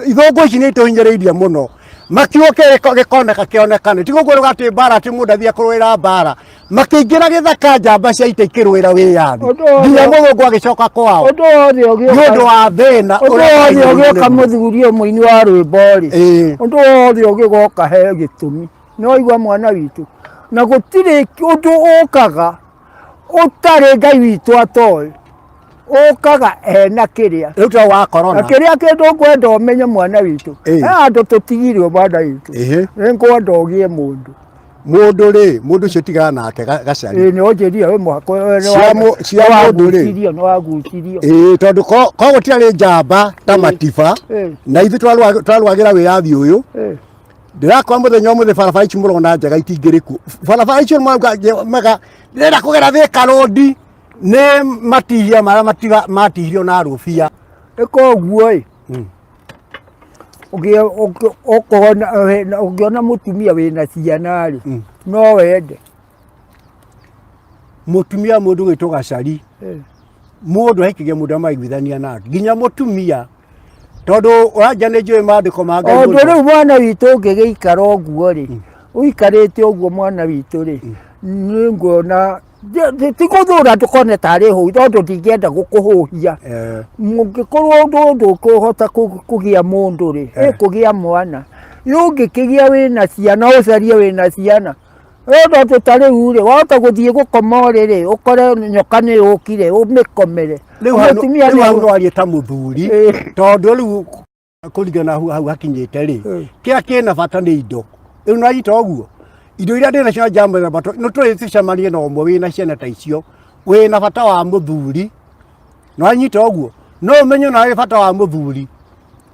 ithũngũ ici nĩ itũhinyĩrĩirie mũno makiuga gĩkonekane ti gũguo rũgatĩ mbara atĩ mũndũ athiĩ kũrũĩra mbara makĩingĩra gĩthaka njamba cia ita ikĩrũĩra wĩyathi nginya mũthũngũ agĩcoka kwao nĩ ũndũ wa thĩna ũndũ wothe ũgĩũka mũthuri mũini wa rwĩmbo rĩ ũndũ wothe ũgĩgoka he gĩtũmi nĩ waigua mwana witũ na gũtirĩ ũndũ ũkaga ũtarĩ Ngai witũ atoĩ ũkaga ena kĩrĩa rĩu ta wa korona na kĩrĩa kĩndũ ngwenda ũmenye mwana witũ he andũ tũtigire mwana witũ nĩ ngwenda ũgĩe mũndũ mundu ri mundu cio tigana nake Gacari no njiria we mwako cia mundu ri no wagucirio tondu ko gutiari njamba ta matiba na ithu twarwagira wiyathi uyu ndirakwa muthenya umwe barabara ici murona njega itingiriku barabara icio maga ndira kugera Thika Road ne matihia mara matihirio na rufia ikoguo ugiona mutumia wina ciana ri no wende mutumia mundu gwitwo Gacari mundu aikigia mundu amaiguithania na nginya mutumia tondu uranja ni njui mandiko ma Ngai ondu riu mwana witu ungigiikara uguo ri uikarite uguo mwana witu ri ninguona tikuthura tukone tari hu tondu ndingienda gukuhuhia mungikorwo undu kuhota kugia mundu ri kugia mwana yungikigia wina ciana ucarie wina ciana ndo tutari ure wahota guthie gukoma riri ukore nyoka ni ukire umikomere mutumia ni warie ta muthuri tondu riu kurigana hau hakinyite ri kia kina bata ni indo riu no anyita uguo indo iria ndina cia jambo na bato no turi ticemanie na umwe wina ciana ta icio wina bata wa muthuri no anyita uguo no umenye na bata wa muthuri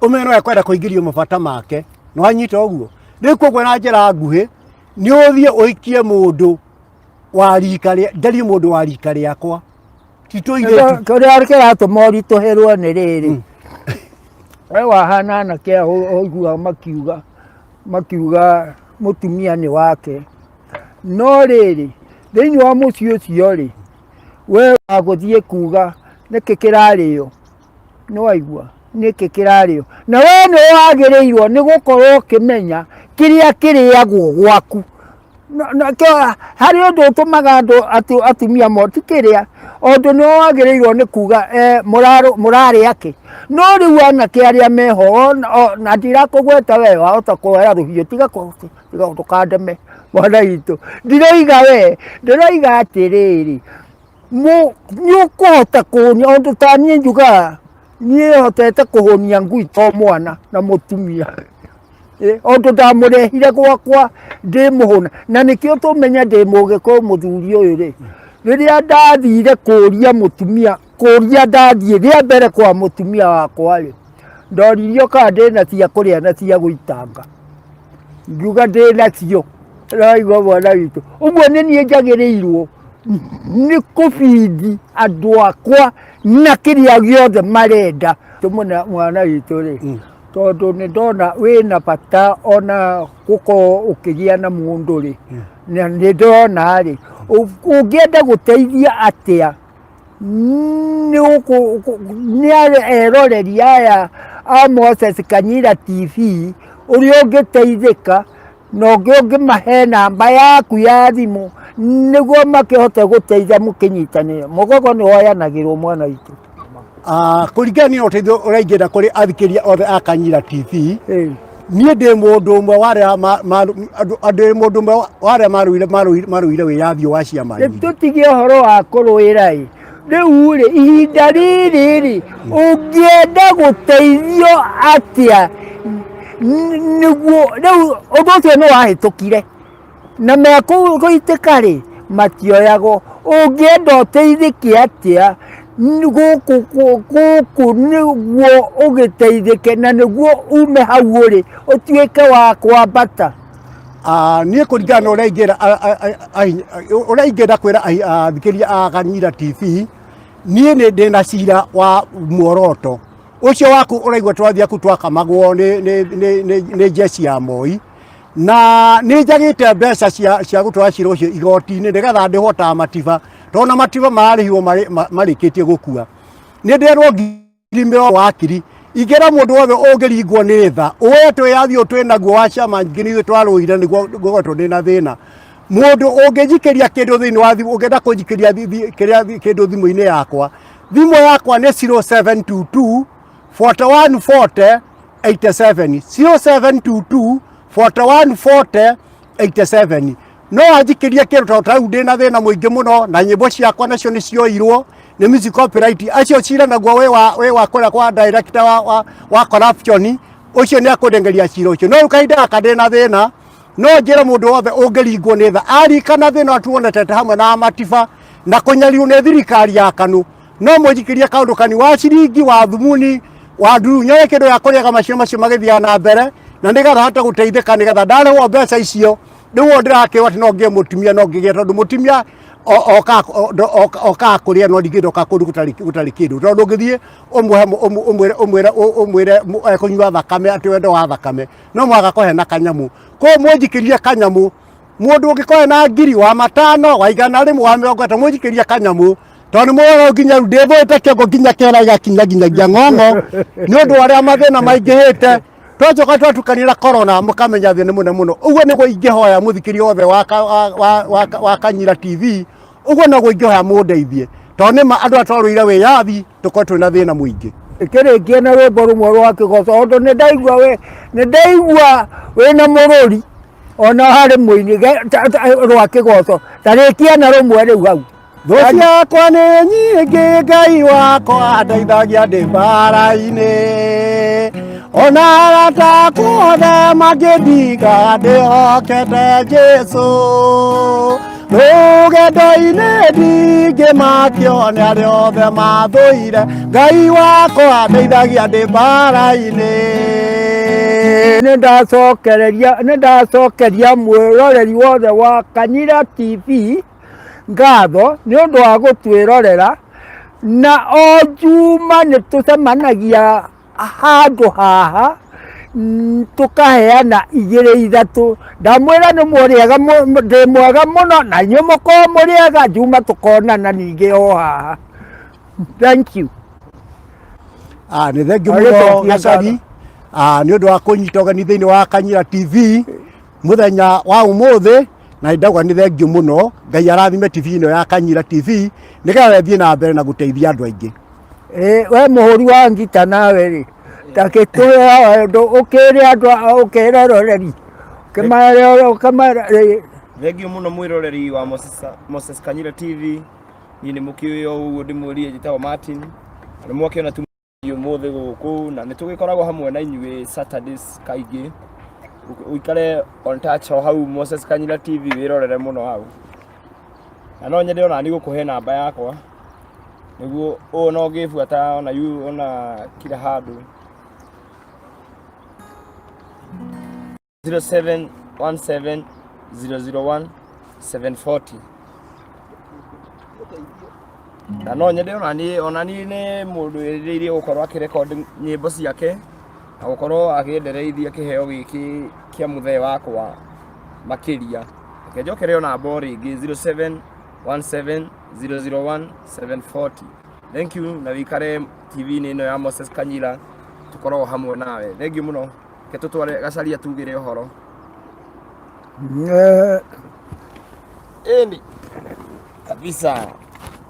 umenye no ekwenda kuingirio mabata make no anyita uguo riu kogwe na njira nguhi ni uthie uikie mundu wa rika ria ndari mundu wa rika riakwa tito ire kore arkera to mori to herwo ni riri we wahana na kia oigua makiuga mutumia ni wake no riri thiini wa muci ucio ri we waguthie kuga niki kirario no aigua niki kirario na we ni wagirirwo ni gukorwo kimenya kiria kiriagwo gwaku na hari undu utumaga andu atumia moti kiria ondu ni wagirirwo ni kuga murari ake no riu anake aria meho na ndirakugweta we wahota kuoya ruhiu tiga tukandeme mwana witu ndiroiga we ndiroiga atiriri ni ukuhota kuhonia ondu ta nie njuga nie hotete kuhonia ngui to mwana na mutumia ondu ndamurehire gwakwa ndimuhuna na nikio tumenya ndimugikorwo muthuri uyu ri riria ndathire kuria mutumia kuria ndathie ria mbere kwa mutumia wakwa ri ndoririo kana ndina cia kuria na cia guitanga ngiuga ndina cio raigua mwana witu uguo ni nie njagirirwo ni kubidi andu akwa na kiria giothe marenda tumuna mwana witu ri tondu ni ndona wina bata ona guko ukigia na mundu ri na ni ndona ri ungienda guteithia atia ni eroreri aya a Moses Kanyira TV uria ungiteithika no ungimahe namba yaku ya thimu niguo makihote guteithia mukinyitanire mugogo ni hoyanagirwo mwana witu kurigani no teitho uraingenda kuri athikiria othe a Kanyira TV nie ndi mundu umwe waria andu mundu umwe waria maruire wiyathi wa ciama nyingi tutigie horo wa kuruira riu ri ihinda riri ungienda guteithio atia niguo riu undu ucio ni wahitukire na mekuitika ri matioyago ungienda uteithike atia guku niguo ugiteithike na niguo ume hau uri utuike wa kwambata nie kuringana uraingenda kwira athikiria a Kanyira TV nie ni ndina cira wa muoroto ucio waku uraigwa twathia ku twakamagwo ni jeshi ya Moi na ni njagite mbeca cia gutwara cira ucio igoti-ini ndigetha ndihota matiba tona matiba marihwo marikitie gukua ni nderwo ngiri wakiri igera mundu wothe ungiringwo ni tha uwetwe yathio twinaguo wa ciama nyingi ni twaruire niguo gogotwo ndina thina mundu ungijikiria kindu thiini wa thimu ungenda kujikiria kindu thimu-ini yakwa thimu yakwa ni 0722 4140 87 0722 4140 87 no ajikiria kindu ta ndina thina muingi muno na nyimbo ciakwa nacio ni cioirwo ni music copyright acio cira naguo we wa kora kwa director wa corruption ucio ni akudengeria cira ucio no kaida akadena thina no njĩra mũndũ wothe ũngĩringwo nĩ tha arikana thĩna tuonetete hamwe na matiba na kũnyariirwo nĩ thirikari ya KANU no mũnjikĩrie kaũndũ kani wa ciringi wa thumuni wa ndunya kĩndũ ya kũrĩaga macio magĩthiaga na mbere na nĩgetha hata gũteithĩka nĩgetha ndarehwo mbeca icio rĩu ndĩrakĩwa atĩ no ngĩe mũtumia no ngĩgĩa tondũ mũtumia oka kũrĩa no ndigĩ ndoka kũndũ gũtarĩ kĩndũ tondũ ũngĩthiĩ ũmwĩre kũnyua thakame atĩ wendo wa thakame no mwaga kũhe na kanyamu kũguo mũnjikĩrie kanyamu mũndũ ũngĩkorwo na ngiri wa 500 wa 100 wa 30 mũnjikĩrie kanyamu tondũ mũno nginya ndĩthũĩte kĩongo nginya kĩera igakinyagia ng'ong'o nĩ ũndũ arĩa mathĩna maingĩhĩte twacoka twatukanĩra corona mũkamenya thĩ nĩ mũnene mũno ũguo nĩguo ingĩhoya mũthikĩria wothe wa Kanyira TV ũguo nĩguo ingĩhoya mũndeithie tondũ nĩma andũ atwarũire wĩyathi tũkorwo twĩna thĩna mũingĩ kĩrĩkia na rwĩmbo rũmwe rwa kĩgoco tondũ nĩ ndaigua wĩna mũrũri ona harĩ mũini rwa kĩgoco tarĩkia na rũmwe rĩu hau thũ ciakwa nĩ nyingĩ Ngai wakwa ndeithagia ndĩ mbara-inĩ ona arata kuothe mangĩndiga ndĩhokete Jesũ rũgendo-inĩ ndingĩmakio nĩ arĩa othe mathũire Ngai wakwa ndeithagia ndĩ mbara-inĩ nĩ ndacokeria mwĩroreri wothe wa Kanyira TV ngatho nĩ ũndũ wa gũtwĩrorera na o juma nĩ tũcemanagia handũ haha tũkaheana 2-3 ndamwĩra nĩ mũrĩega ndĩ mwega mũno na inyuĩ mũkorwo mũrĩega juma tũkonana ningĩ o haha thank you nĩ thengiũ mũno Gacari nĩ ũndũ wa kũnyita ũgeni thĩinĩ wa Kanyira TV mũthenya wa ũmũthĩ na ndauga nĩ thengiũ mũno Ngai arathime TV ĩno ya Kanyira TV nĩgetha thiĩ na mbere na gũteithia andũ aingĩ we mũhũri wa ngita nawe rĩ takĩtũhe ũkĩrĩ andũ ũkĩroreri thengiũ mũno mwĩroreri wa Moses Kanyira TV niĩ nĩ mũkĩũĩ o ũguo ndĩmwĩrie njĩtagwo Martin nĩ mwakĩona ũmũthĩ gũkũ na nĩ tũgĩkoragwo hamwe na inyuĩ Saturdays kaingĩ uikare on touch o hau Moses Kanyira TV wirorere muno hau na no nyende ona ni gukuhe namba yakwa niguo no ngibuata ona yu ona kila handu 0717001740 na no nyende ona ni mundu iririe gukorwo akirecord nyimbo ciake na gukorwo agiendereithia kiheo giki kia muthee wakwa makiria njokereo namba ringi 0717001740 thank you na wikare TV-inĩ ino ya Moses Kanyira tukorwo hamwe nawe thank you muno ketutware Gacari atugire uhoro eni kabisa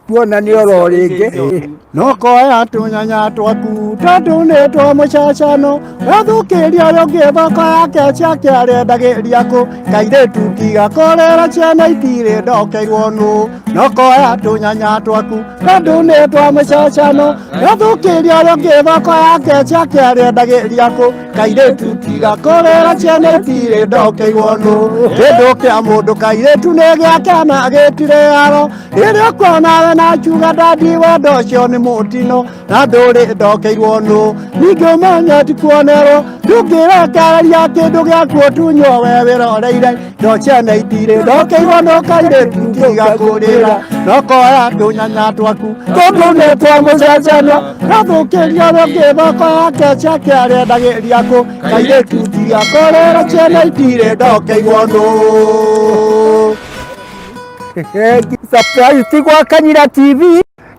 tuona nĩ oro rĩngĩ no koya tũnyanya twaku tondũ nĩ twa mũcacano gathũkĩria ũrĩa ũngĩ thoko yake ciakĩarendagĩria kũ kairĩtu tigakorera ciana itirĩ ndokeirwo nũ no koya tũnyanya twaku tondũ nĩ twa mũcacano gathũkĩria ũrĩa ũngĩ thoko yake ciakĩarendagĩria kũ kairĩtu tigakorera ciana itirĩ ndokeirwo nũ kĩndũ kĩa mũndũ kairĩtu nĩ gĩake na gĩtirĩ haro rĩrĩa ũkuona na chuga dadi wendo ũcio nĩ mũtino na ndũrĩ ndokeirwo nũ ningĩ ũmenye ti kuonerwo ndũngĩrekereria kĩndũ gĩaku ũtunywo we wĩroreire ndo ciana itirĩ ndokeirwo nũ kairĩtu tigakũrĩra no koya tũnyanya twaku tondũ nĩ twa mũcacano gathũkĩria ũrĩa ũngĩ thoko yake ciakĩarendagĩria kũ kairĩtu tigakorera ciana itirĩ ndokeirwo nũ surprise tigwa Kanyira TV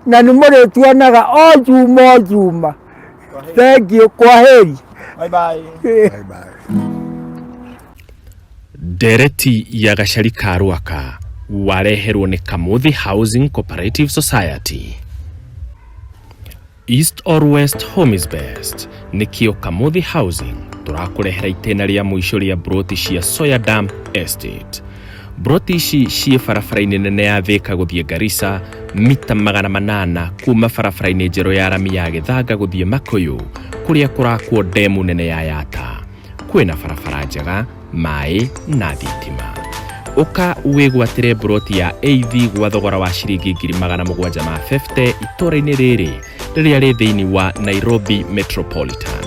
na nĩ mũrĩtuonaga o juma thank you kwaheri bye bye Ndereti ya Gacari Ka Rwaka wareherwo nĩ Kamuthi Housing Cooperative Society. East or West home is best. Nikio Kamuthi Housing tũrakũrehera itĩna rĩa mũico rĩa broti cia Soya Dam Estate. Broti ici cie barabara-inĩ nene ya Thika gũthiĩ Garissa mita 800 kuma barabara-inĩ njerũ ya rami ya Gĩthanga gũthiĩ Makuyu kũrĩa kũrakwo demu nene ya Yata. Kwĩna barabara njega mai na thitima. Uka wigwatire broti ya AV gwa thogora wa ciringi 750 itora-ini riri riria ri thiini wa Nairobi Metropolitan.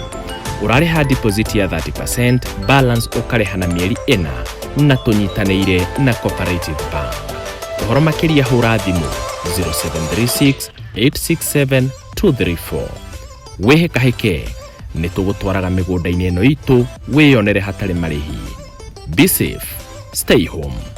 Urariha deposit ya 30%, balance ukareha na mieri 4 na tunyitanĩire na Cooperative Bank. Ũhoro makĩria hũra thimũ 0736 867 234. Wĩhĩkahĩke nĩ tũgũtwaraga mĩgũnda-inĩ ĩno itũ wĩyonere hatarĩ marĩhi. Be safe, stay home.